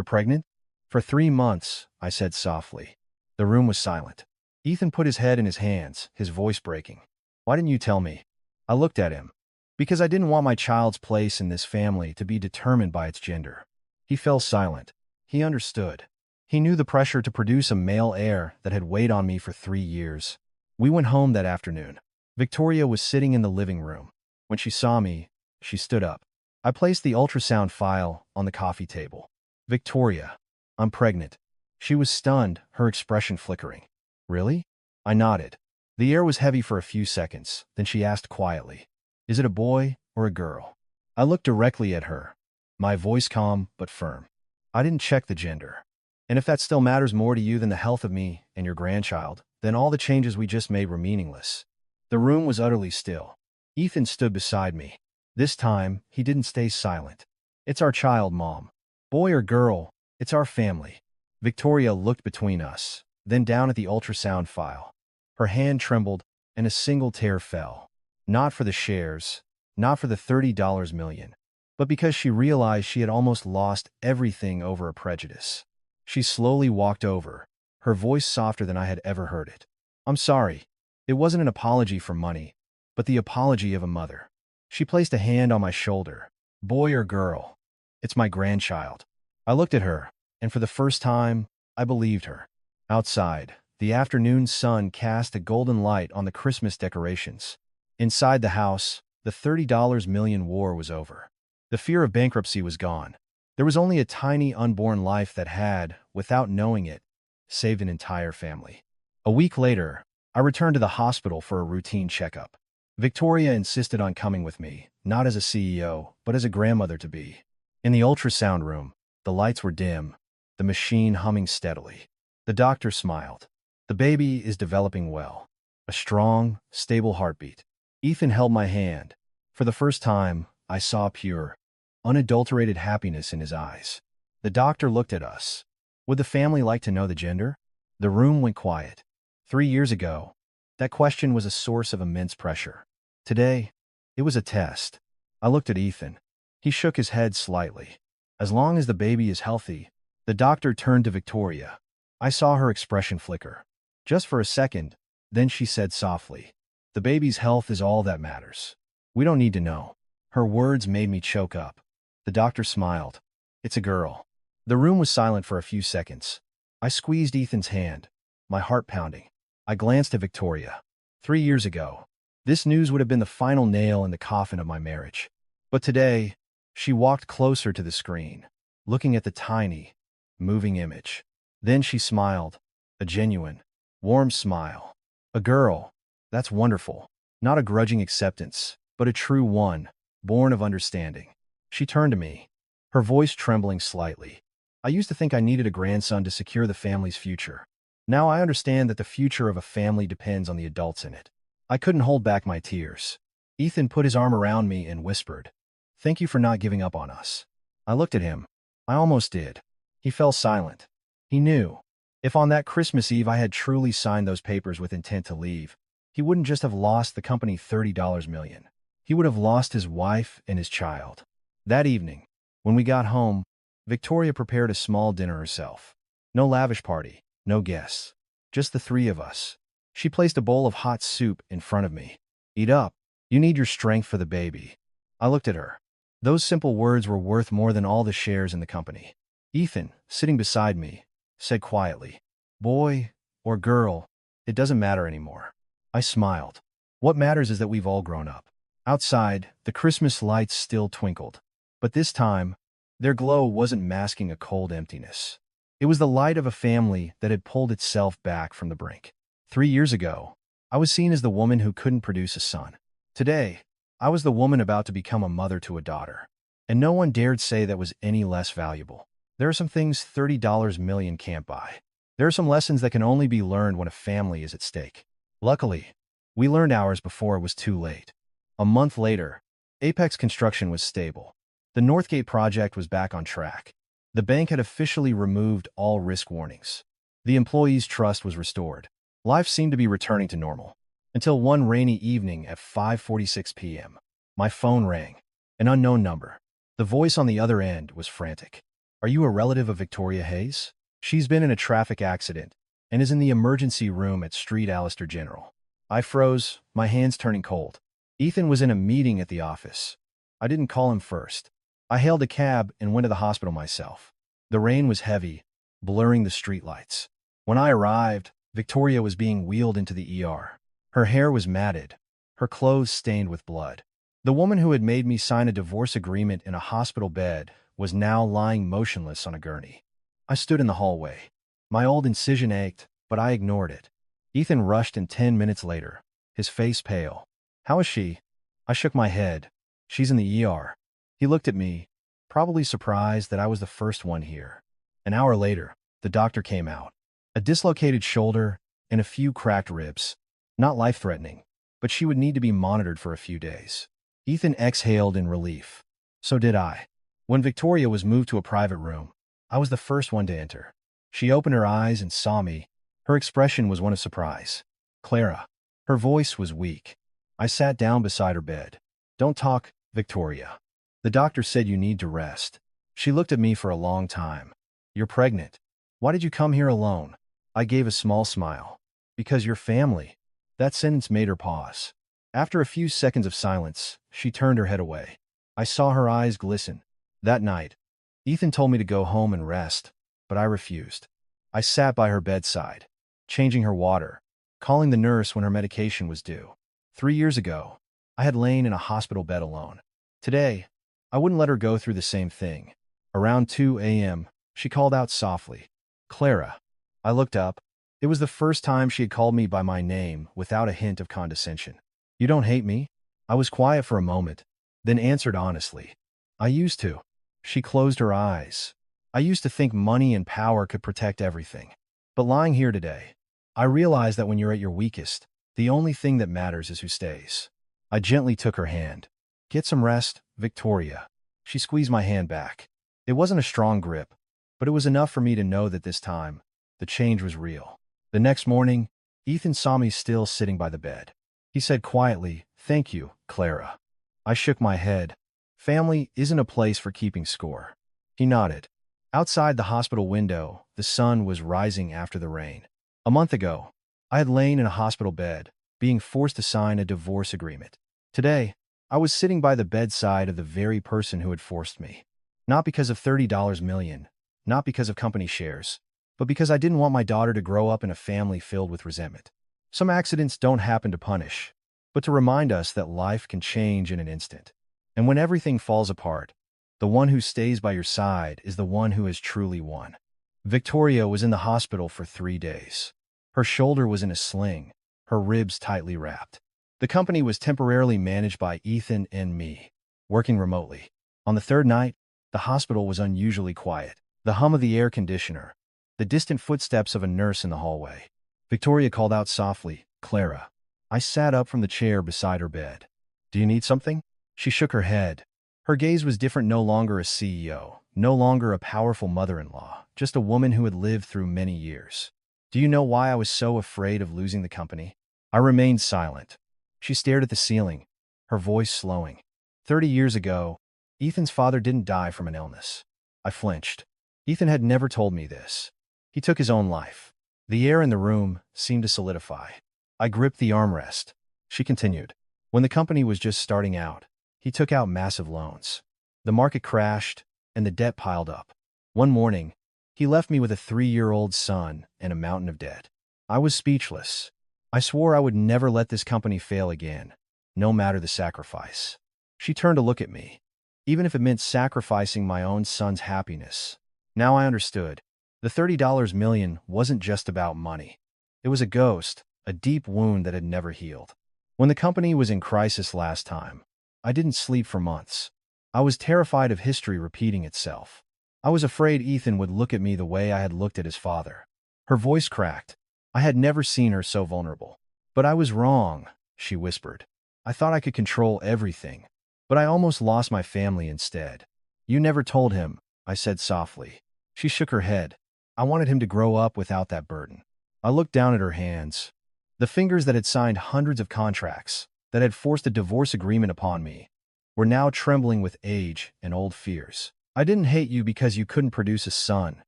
pregnant? For 3 months, I said softly. The room was silent. Ethan put his head in his hands, his voice breaking. Why didn't you tell me? I looked at him. Because I didn't want my child's place in this family to be determined by its gender. He fell silent. He understood. He knew the pressure to produce a male heir that had weighed on me for 3 years. We went home that afternoon. Victoria was sitting in the living room. When she saw me, she stood up. I placed the ultrasound file on the coffee table. Victoria, I'm pregnant. She was stunned, her expression flickering. Really? I nodded. The air was heavy for a few seconds, then she asked quietly, is it a boy or a girl? I looked directly at her, my voice calm but firm. I didn't check the gender. And if that still matters more to you than the health of me and your grandchild, then all the changes we just made were meaningless. The room was utterly still. Ethan stood beside me. This time, he didn't stay silent. It's our child, Mom. Boy or girl, it's our family. Victoria looked between us, then down at the ultrasound file. Her hand trembled, and a single tear fell. Not for the shares, not for the $30 million, but because she realized she had almost lost everything over a prejudice. She slowly walked over, her voice softer than I had ever heard it. I'm sorry. It wasn't an apology for money, but the apology of a mother. She placed a hand on my shoulder. Boy or girl? It's my grandchild. I looked at her, and for the first time, I believed her. Outside, the afternoon sun cast a golden light on the Christmas decorations. Inside the house, the $30 million war was over. The fear of bankruptcy was gone. There was only a tiny unborn life that had, without knowing it, saved an entire family. A week later, I returned to the hospital for a routine checkup. Victoria insisted on coming with me, not as a CEO, but as a grandmother-to-be. In the ultrasound room, the lights were dim, the machine humming steadily. The doctor smiled. The baby is developing well. A strong, stable heartbeat. Ethan held my hand. For the first time, I saw pure, unadulterated happiness in his eyes. The doctor looked at us. Would the family like to know the gender? The room went quiet. 3 years ago, that question was a source of immense pressure. Today, it was a test. I looked at Ethan. He shook his head slightly. As long as the baby is healthy, the doctor turned to Victoria. I saw her expression flicker. Just for a second, then she said softly, the baby's health is all that matters. We don't need to know. Her words made me choke up. The doctor smiled. It's a girl. The room was silent for a few seconds. I squeezed Ethan's hand, my heart pounding. I glanced at Victoria. 3 years ago, this news would have been the final nail in the coffin of my marriage. But today, she walked closer to the screen, looking at the tiny, moving image. Then she smiled, a genuine, warm smile. A girl, that's wonderful. Not a grudging acceptance, but a true one, born of understanding. She turned to me, her voice trembling slightly. I used to think I needed a grandson to secure the family's future. Now I understand that the future of a family depends on the adults in it. I couldn't hold back my tears. Ethan put his arm around me and whispered, "Thank you for not giving up on us." I looked at him. I almost did. He fell silent. He knew. If on that Christmas Eve I had truly signed those papers with intent to leave, he wouldn't just have lost the company $30 million. He would have lost his wife and his child. That evening, when we got home, Victoria prepared a small dinner herself. No lavish party, no guests. Just the three of us. She placed a bowl of hot soup in front of me. "Eat up. You need your strength for the baby." I looked at her. Those simple words were worth more than all the shares in the company. Ethan, sitting beside me, said quietly, "Boy or girl, it doesn't matter anymore." I smiled. What matters is that we've all grown up. Outside, the Christmas lights still twinkled. But this time, their glow wasn't masking a cold emptiness. It was the light of a family that had pulled itself back from the brink. 3 years ago, I was seen as the woman who couldn't produce a son. Today, I was the woman about to become a mother to a daughter. And no one dared say that was any less valuable. There are some things $30 million can't buy. There are some lessons that can only be learned when a family is at stake. Luckily, we learned ours before it was too late. A month later, Apex construction was stable. The Northgate project was back on track. The bank had officially removed all risk warnings. The employees' trust was restored. Life seemed to be returning to normal. Until one rainy evening at 5:46 p.m. My phone rang. An unknown number. The voice on the other end was frantic. "Are you a relative of Victoria Hayes? She's been in a traffic accident and is in the emergency room at Street Alistair General." I froze, my hands turning cold. Ethan was in a meeting at the office. I didn't call him first. I hailed a cab and went to the hospital myself. The rain was heavy, blurring the streetlights. When I arrived, Victoria was being wheeled into the ER. Her hair was matted, her clothes stained with blood. The woman who had made me sign a divorce agreement in a hospital bed was now lying motionless on a gurney. I stood in the hallway. My old incision ached, but I ignored it. Ethan rushed in 10 minutes later, his face pale. "How is she?" I shook my head. "She's in the ER." He looked at me, probably surprised that I was the first one here. An hour later, the doctor came out. A dislocated shoulder and a few cracked ribs. Not life-threatening, but she would need to be monitored for a few days. Ethan exhaled in relief. So did I. When Victoria was moved to a private room, I was the first one to enter. She opened her eyes and saw me. Her expression was one of surprise. "Clara." Her voice was weak. I sat down beside her bed. "Don't talk, Victoria. The doctor said you need to rest." She looked at me for a long time. "You're pregnant. Why did you come here alone?" I gave a small smile. "Because you're family." That sentence made her pause. After a few seconds of silence, she turned her head away. I saw her eyes glisten. That night, Ethan told me to go home and rest, but I refused. I sat by her bedside, changing her water, calling the nurse when her medication was due. 3 years ago, I had lain in a hospital bed alone. Today, I wouldn't let her go through the same thing. Around 2 a.m., she called out softly, "Clara." I looked up. It was the first time she had called me by my name without a hint of condescension. "You don't hate me?" I was quiet for a moment, then answered honestly, "I used to." She closed her eyes. "I used to think money and power could protect everything. But lying here today, I realize that when you're at your weakest, the only thing that matters is who stays." I gently took her hand. "Get some rest, Victoria." She squeezed my hand back. It wasn't a strong grip, but it was enough for me to know that this time, the change was real. The next morning, Ethan saw me still sitting by the bed. He said quietly, "Thank you, Clara." I shook my head. "Family isn't a place for keeping score." He nodded. Outside the hospital window, the sun was rising after the rain. A month ago, I had lain in a hospital bed, being forced to sign a divorce agreement. Today, I was sitting by the bedside of the very person who had forced me. Not because of $30 million, not because of company shares, but because I didn't want my daughter to grow up in a family filled with resentment. Some accidents don't happen to punish, but to remind us that life can change in an instant. And when everything falls apart, the one who stays by your side is the one who has truly won. Victoria was in the hospital for 3 days. Her shoulder was in a sling, her ribs tightly wrapped. The company was temporarily managed by Ethan and me, working remotely. On the third night, the hospital was unusually quiet. The hum of the air conditioner, the distant footsteps of a nurse in the hallway. Victoria called out softly, "Clara." I sat up from the chair beside her bed. "Do you need something?" She shook her head. Her gaze was different, no longer a CEO, no longer a powerful mother-in-law, just a woman who had lived through many years. "Do you know why I was so afraid of losing the company?" I remained silent. She stared at the ceiling, her voice slowing. 30 years ago, Ethan's father didn't die from an illness. I flinched. Ethan had never told me this. He took his own life. The air in the room seemed to solidify. I gripped the armrest. She continued. When the company was just starting out, he took out massive loans. The market crashed, and the debt piled up. One morning, he left me with a 3-year-old son and a mountain of debt. I was speechless. I swore I would never let this company fail again, no matter the sacrifice. She turned to look at me, even if it meant sacrificing my own son's happiness. Now I understood. The $30 million wasn't just about money. It was a ghost, a deep wound that had never healed. When the company was in crisis last time, I didn't sleep for months. I was terrified of history repeating itself. I was afraid Ethan would look at me the way I had looked at his father. Her voice cracked. I had never seen her so vulnerable. "But I was wrong," she whispered. "I thought I could control everything. But I almost lost my family instead." "You never told him," I said softly. She shook her head. "I wanted him to grow up without that burden." I looked down at her hands. The fingers that had signed hundreds of contracts, that had forced a divorce agreement upon me, were now trembling with age and old fears. "I didn't hate you because you couldn't produce a son,"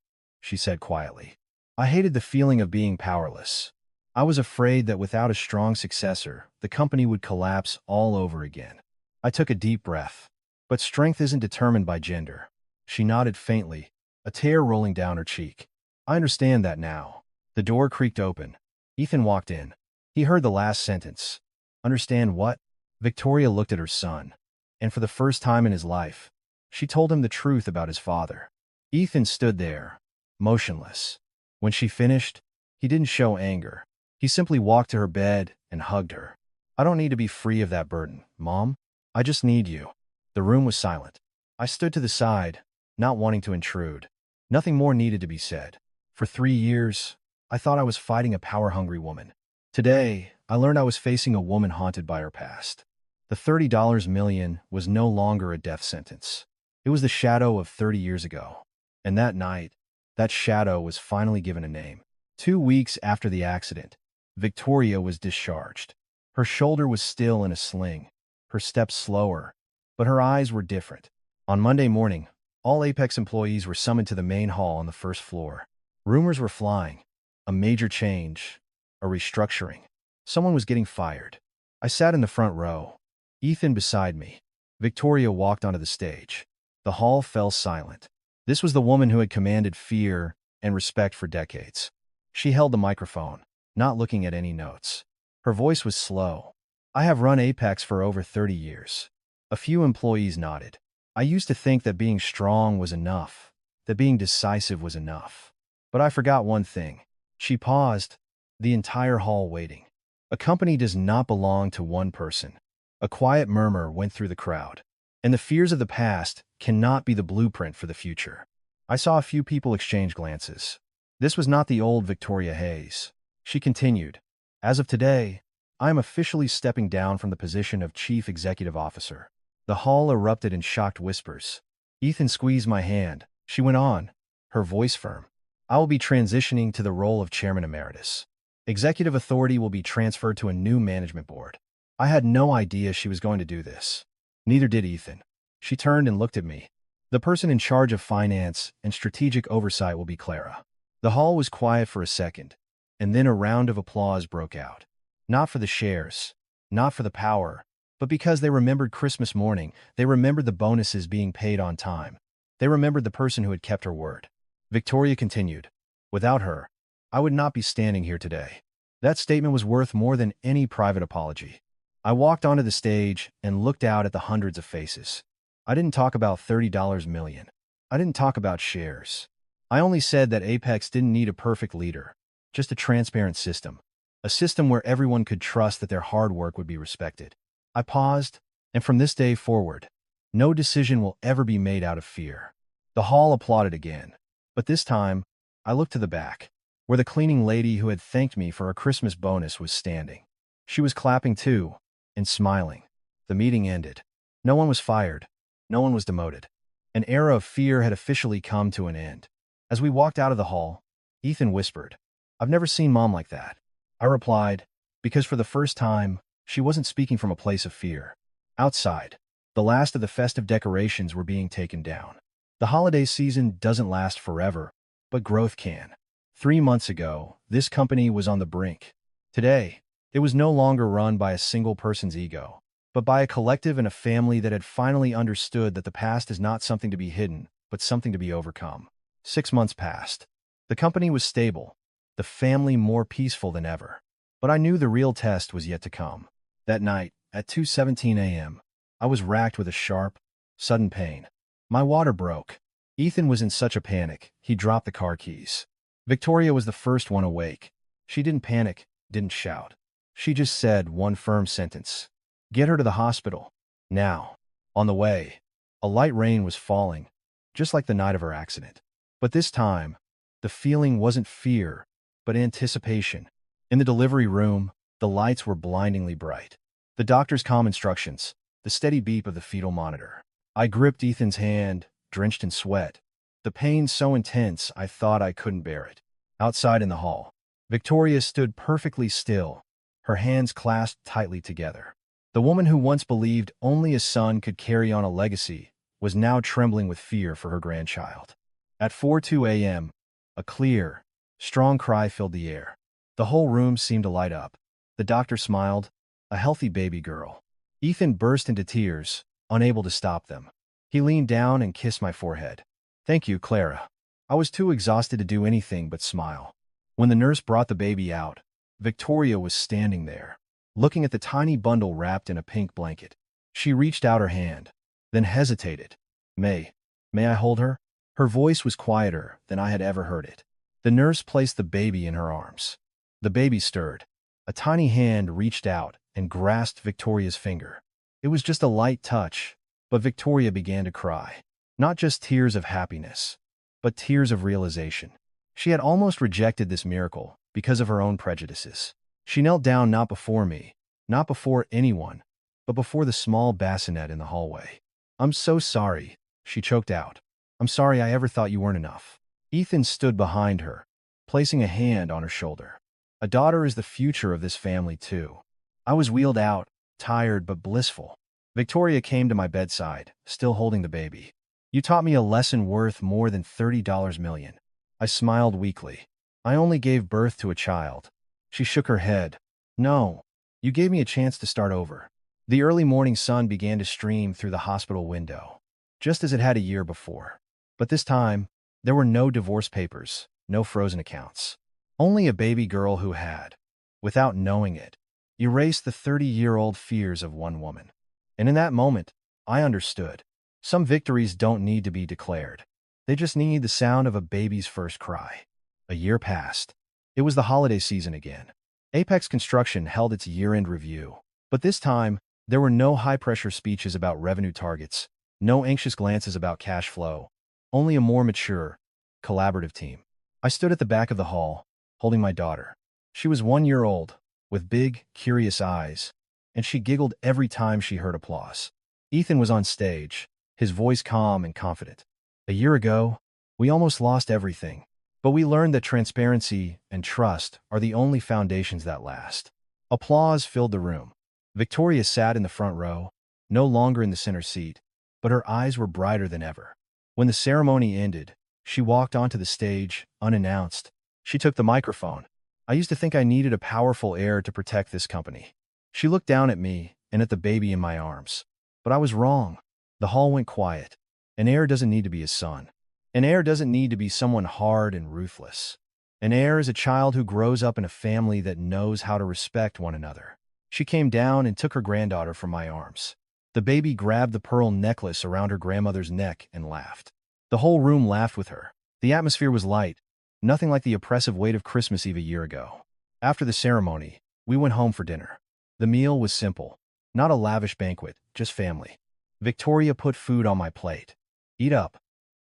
she said quietly. "I hated the feeling of being powerless. I was afraid that without a strong successor, the company would collapse all over again." I took a deep breath. "But strength isn't determined by gender." She nodded faintly, a tear rolling down her cheek. "I understand that now." The door creaked open. Ethan walked in. He heard the last sentence. "Understand what?" Victoria looked at her son, and for the first time in his life, she told him the truth about his father. Ethan stood there, motionless. When she finished, he didn't show anger. He simply walked to her bed and hugged her. "I don't need to be free of that burden, Mom. I just need you." The room was silent. I stood to the side, not wanting to intrude. Nothing more needed to be said. For 3 years, I thought I was fighting a power-hungry woman. Today, I learned I was facing a woman haunted by her past. The $30 million was no longer a death sentence. It was the shadow of 30 years ago. And that night, that shadow was finally given a name. 2 weeks after the accident, Victoria was discharged. Her shoulder was still in a sling, her steps slower, but her eyes were different. On Monday morning, all Apex employees were summoned to the main hall on the first floor. Rumors were flying. A major change. A restructuring. Someone was getting fired. I sat in the front row, Ethan beside me. Victoria walked onto the stage. The hall fell silent. This was the woman who had commanded fear and respect for decades. She held the microphone, not looking at any notes. Her voice was slow. "I have run Apex for over 30 years. A few employees nodded. I used to think that being strong was enough, that being decisive was enough. But I forgot one thing." She paused, the entire hall waiting. "A company does not belong to one person." A quiet murmur went through the crowd. "And the fears of the past cannot be the blueprint for the future." I saw a few people exchange glances. This was not the old Victoria Hayes. She continued, "As of today, I am officially stepping down from the position of Chief Executive Officer." The hall erupted in shocked whispers. Ethan squeezed my hand. She went on, her voice firm. "I will be transitioning to the role of Chairman Emeritus. Executive authority will be transferred to a new management board." I had no idea she was going to do this. Neither did Ethan. She turned and looked at me. "The person in charge of finance and strategic oversight will be Clara." The hall was quiet for a second, and then a round of applause broke out. Not for the shares, not for the power, but because they remembered Christmas morning, they remembered the bonuses being paid on time. They remembered the person who had kept her word. Victoria continued, "Without her, I would not be standing here today." That statement was worth more than any private apology. I walked onto the stage and looked out at the hundreds of faces. I didn't talk about $30 million. I didn't talk about shares. I only said that Apex didn't need a perfect leader, just a transparent system. A system where everyone could trust that their hard work would be respected. I paused, and from this day forward, no decision will ever be made out of fear. The hall applauded again, but this time, I looked to the back, where the cleaning lady who had thanked me for a Christmas bonus was standing. She was clapping too, and smiling. The meeting ended. No one was fired. No one was demoted. An era of fear had officially come to an end. As we walked out of the hall, Ethan whispered, "I've never seen Mom like that." I replied, because for the first time, she wasn't speaking from a place of fear. Outside, the last of the festive decorations were being taken down. The holiday season doesn't last forever, but growth can. 3 months ago, this company was on the brink. Today, it was no longer run by a single person's ego, but by a collective and a family that had finally understood that the past is not something to be hidden, but something to be overcome. 6 months passed. The company was stable, the family more peaceful than ever. But I knew the real test was yet to come. That night, at 2:17 a.m., I was racked with a sharp, sudden pain. My water broke. Ethan was in such a panic, he dropped the car keys. Victoria was the first one awake. She didn't panic, didn't shout. She just said one firm sentence. "Get her to the hospital. Now." On the way, a light rain was falling, just like the night of her accident. But this time, the feeling wasn't fear, but anticipation. In the delivery room, the lights were blindingly bright. The doctor's calm instructions, the steady beep of the fetal monitor. I gripped Ethan's hand, drenched in sweat. The pain so intense I thought I couldn't bear it. Outside in the hall, Victoria stood perfectly still, her hands clasped tightly together. The woman who once believed only a son could carry on a legacy was now trembling with fear for her grandchild. At 4:02 a.m., a clear, strong cry filled the air. The whole room seemed to light up. The doctor smiled, a healthy baby girl. Ethan burst into tears, unable to stop them. He leaned down and kissed my forehead. "Thank you, Clara." I was too exhausted to do anything but smile. When the nurse brought the baby out, Victoria was standing there, looking at the tiny bundle wrapped in a pink blanket. She reached out her hand, then hesitated. May I hold her?" Her voice was quieter than I had ever heard it. The nurse placed the baby in her arms. The baby stirred. A tiny hand reached out and grasped Victoria's finger. It was just a light touch, but Victoria began to cry. Not just tears of happiness, but tears of realization. She had almost rejected this miracle because of her own prejudices. She knelt down not before me, not before anyone, but before the small bassinet in the hallway. "I'm so sorry," she choked out. "I'm sorry I ever thought you weren't enough." Ethan stood behind her, placing a hand on her shoulder. "A daughter is the future of this family, too." I was wheeled out, tired but blissful. Victoria came to my bedside, still holding the baby. "You taught me a lesson worth more than $30 million. I smiled weakly. "I only gave birth to a child." She shook her head. "No, you gave me a chance to start over." The early morning sun began to stream through the hospital window, just as it had a year before. But this time, there were no divorce papers, no frozen accounts. Only a baby girl who had, without knowing it, erased the 30-year-old fears of one woman. And in that moment, I understood. Some victories don't need to be declared. They just need the sound of a baby's first cry. A year passed. It was the holiday season again. Apex Construction held its year-end review. But this time, there were no high-pressure speeches about revenue targets, no anxious glances about cash flow, only a more mature, collaborative team. I stood at the back of the hall, holding my daughter. She was 1 year old, with big, curious eyes, and she giggled every time she heard applause. Ethan was on stage, his voice calm and confident. "A year ago, we almost lost everything, but we learned that transparency and trust are the only foundations that last." Applause filled the room. Victoria sat in the front row, no longer in the center seat, but her eyes were brighter than ever. When the ceremony ended, she walked onto the stage, unannounced. She took the microphone. "I used to think I needed a powerful heir to protect this company." She looked down at me and at the baby in my arms. But I was wrong. The hall went quiet. An heir doesn't need to be a son. An heir doesn't need to be someone hard and ruthless. An heir is a child who grows up in a family that knows how to respect one another. She came down and took her granddaughter from my arms. The baby grabbed the pearl necklace around her grandmother's neck and laughed. The whole room laughed with her. The atmosphere was light, nothing like the oppressive weight of Christmas Eve a year ago. After the ceremony, we went home for dinner. The meal was simple, not a lavish banquet, just family. Victoria put food on my plate. "Eat up."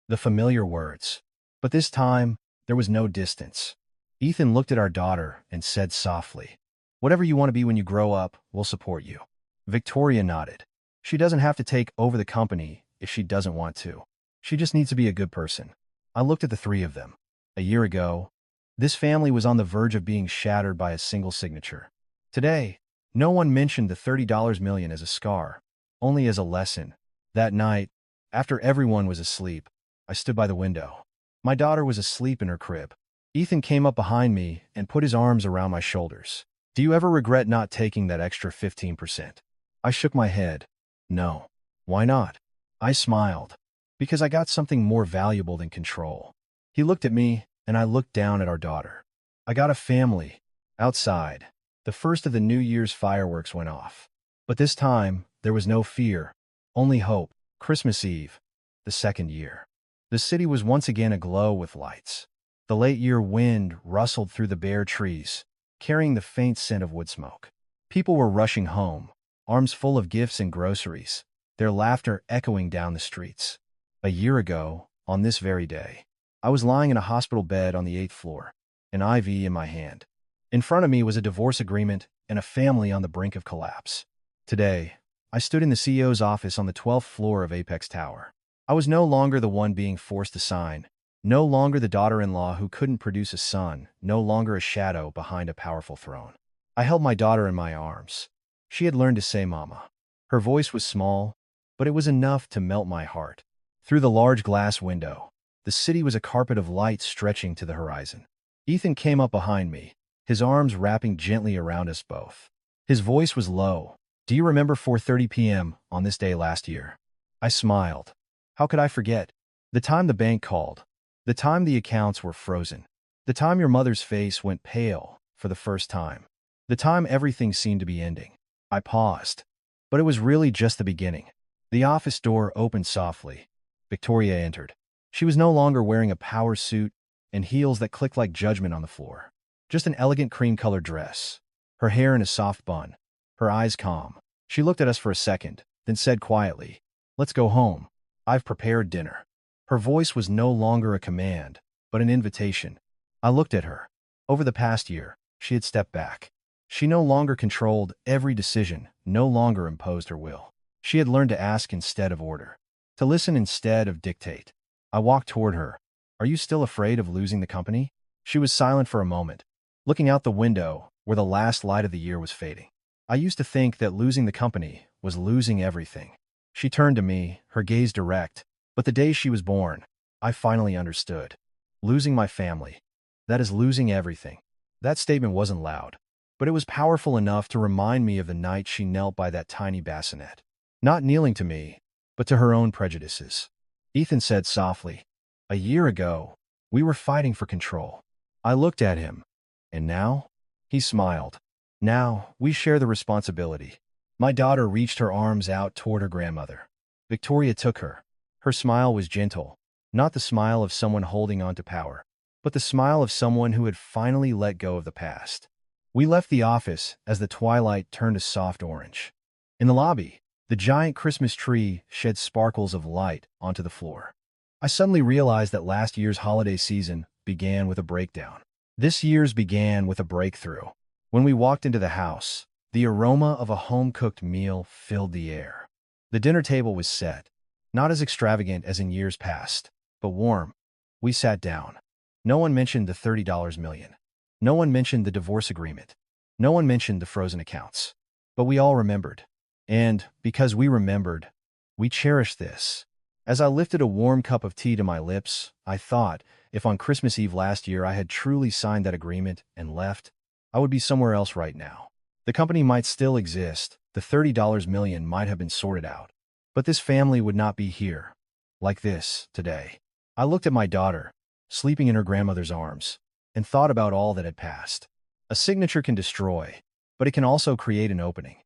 The familiar words. But this time, There was no distance. Ethan looked at our daughter and said softly, "Whatever you want to be when you grow up, we'll support you." Victoria nodded. She doesn't have to take over the company if she doesn't want to. She just needs to be a good person. I looked at the three of them. A year ago, this family was on the verge of being shattered by a single signature. Today, no one mentioned the $30 million as a scar, only as a lesson. That night, after everyone was asleep, I stood by the window. My daughter was asleep in her crib. Ethan came up behind me and put his arms around my shoulders. "Do you ever regret not taking that extra 15%?" I shook my head. "No." "Why not?" I smiled. "Because I got something more valuable than control." He looked at me, and I looked down at our daughter. "I got a family." Outside, the first of the New Year's fireworks went off. But this time, there was no fear, only hope. Christmas Eve, the second year. The city was once again aglow with lights. The late-year wind rustled through the bare trees, carrying the faint scent of wood smoke. People were rushing home, arms full of gifts and groceries, their laughter echoing down the streets. A year ago, on this very day, I was lying in a hospital bed on the 8th floor, an IV in my hand. In front of me was a divorce agreement and a family on the brink of collapse. Today, I stood in the CEO's office on the 12th floor of Apex Tower. I was no longer the one being forced to sign, no longer the daughter-in-law who couldn't produce a son, no longer a shadow behind a powerful throne. I held my daughter in my arms. She had learned to say mama. Her voice was small, but it was enough to melt my heart. Through the large glass window, the city was a carpet of light stretching to the horizon. Ethan came up behind me, his arms wrapping gently around us both. His voice was low. "Do you remember 4:30 p.m. on this day last year?" I smiled. How could I forget? The time the bank called. The time the accounts were frozen. The time your mother's face went pale for the first time. The time everything seemed to be ending. I paused. But it was really just the beginning. The office door opened softly. Victoria entered. She was no longer wearing a power suit and heels that clicked like judgment on the floor. Just an elegant cream-colored dress, her hair in a soft bun, her eyes calm. She looked at us for a second, then said quietly, "Let's go home. I've prepared dinner." Her voice was no longer a command, but an invitation. I looked at her. Over the past year, she had stepped back. She no longer controlled every decision, no longer imposed her will. She had learned to ask instead of order, to listen instead of dictate. I walked toward her. "Are you still afraid of losing the company?" She was silent for a moment, looking out the window where the last light of the year was fading. "I used to think that losing the company was losing everything." She turned to me, her gaze direct. But the day she was born, I finally understood. Losing my family. That is losing everything. That statement wasn't loud, but it was powerful enough to remind me of the night she knelt by that tiny bassinet. Not kneeling to me, but to her own prejudices. Ethan said softly, "A year ago, we were fighting for control." I looked at him. "And now?" He smiled. "Now, we share the responsibility." My daughter reached her arms out toward her grandmother. Victoria took her. Her smile was gentle, not the smile of someone holding on to power, but the smile of someone who had finally let go of the past. We left the office as the twilight turned a soft orange. In the lobby, the giant Christmas tree shed sparkles of light onto the floor. I suddenly realized that last year's holiday season began with a breakdown. This year's began with a breakthrough. When we walked into the house, the aroma of a home-cooked meal filled the air. The dinner table was set, not as extravagant as in years past, but warm. We sat down. No one mentioned the $30 million. No one mentioned the divorce agreement. No one mentioned the frozen accounts. But we all remembered. And because we remembered, we cherished this. As I lifted a warm cup of tea to my lips, I thought, if on Christmas Eve last year I had truly signed that agreement and left, I would be somewhere else right now. The company might still exist, the $30 million might have been sorted out, but this family would not be here, like this, today. I looked at my daughter, sleeping in her grandmother's arms, and thought about all that had passed. A signature can destroy, but it can also create an opening.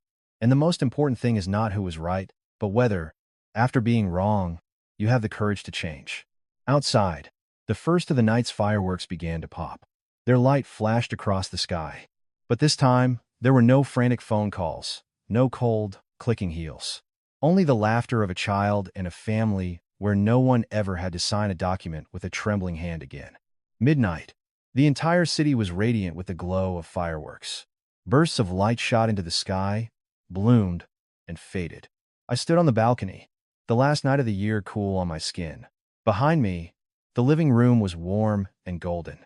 And the most important thing is not who was right, but whether, after being wrong, you have the courage to change. Outside, the first of the night's fireworks began to pop. Their light flashed across the sky. But this time, there were no frantic phone calls, no cold, clicking heels. Only the laughter of a child and a family where no one ever had to sign a document with a trembling hand again. Midnight. The entire city was radiant with the glow of fireworks. Bursts of light shot into the sky, bloomed, and faded. I stood on the balcony, the last night of the year cool on my skin. Behind me, the living room was warm and golden.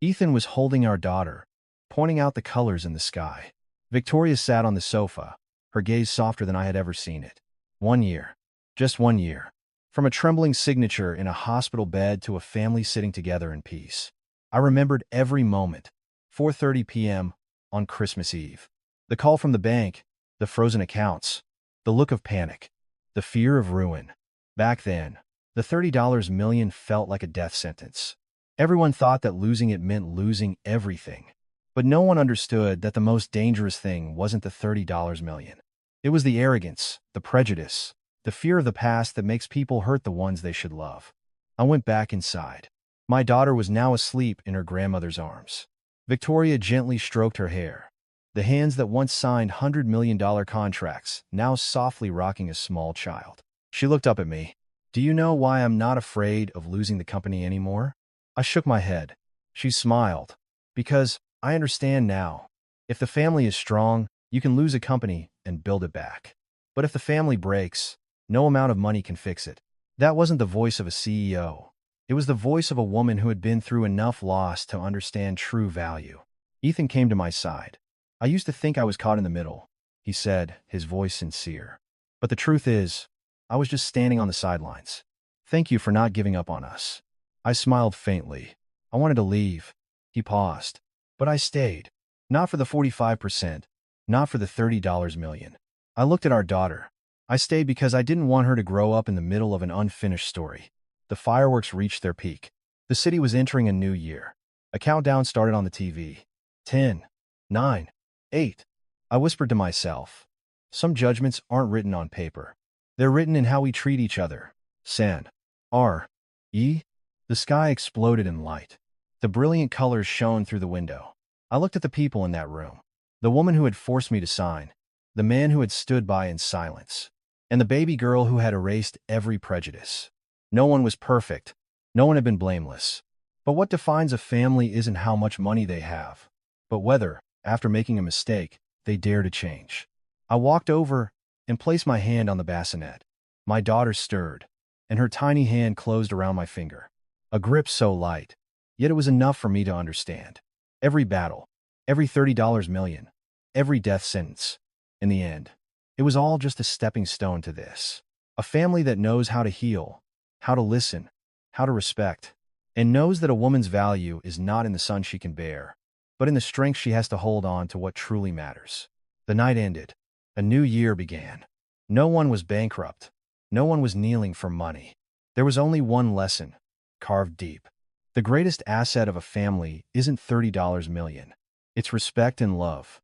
Ethan was holding our daughter, pointing out the colors in the sky. Victoria sat on the sofa, her gaze softer than I had ever seen it. 1 year. Just 1 year. From a trembling signature in a hospital bed to a family sitting together in peace. I remembered every moment. 4:30 p.m. on Christmas Eve. The call from the bank, the frozen accounts, the look of panic, the fear of ruin. Back then, the $30 million felt like a death sentence. Everyone thought that losing it meant losing everything. But no one understood that the most dangerous thing wasn't the $30 million. It was the arrogance, the prejudice, the fear of the past that makes people hurt the ones they should love. I went back inside. My daughter was now asleep in her grandmother's arms. Victoria gently stroked her hair. The hands that once signed $100 million contracts, now softly rocking a small child. She looked up at me. "Do you know why I'm not afraid of losing the company anymore?" I shook my head. She smiled. "Because I understand now. If the family is strong, you can lose a company and build it back. But if the family breaks, no amount of money can fix it." That wasn't the voice of a CEO. It was the voice of a woman who had been through enough loss to understand true value. Ethan came to my side. "I used to think I was caught in the middle," he said, his voice sincere. "But the truth is, I was just standing on the sidelines. Thank you for not giving up on us." I smiled faintly. I wanted to leave. He paused. But I stayed. Not for the 45%, not for the $30 million. I looked at our daughter. I stayed because I didn't want her to grow up in the middle of an unfinished story. The fireworks reached their peak. The city was entering a new year. A countdown started on the TV. 10, 9, 8. I whispered to myself. Some judgments aren't written on paper. They're written in how we treat each other. San. R. E. The sky exploded in light. The brilliant colors shone through the window. I looked at the people in that room. The woman who had forced me to sign. The man who had stood by in silence. And the baby girl who had erased every prejudice. No one was perfect. No one had been blameless. But what defines a family isn't how much money they have, but whether, after making a mistake, they dare to change. I walked over and placed my hand on the bassinet. My daughter stirred, and her tiny hand closed around my finger. A grip so light, yet it was enough for me to understand. Every battle, every $30 million, every death sentence. In the end, it was all just a stepping stone to this. A family that knows how to heal, how to listen, how to respect, and knows that a woman's value is not in the son she can bear, but in the strength she has to hold on to what truly matters. The night ended. A new year began. No one was bankrupt. No one was kneeling for money. There was only one lesson, carved deep. The greatest asset of a family isn't $30 million. It's respect and love.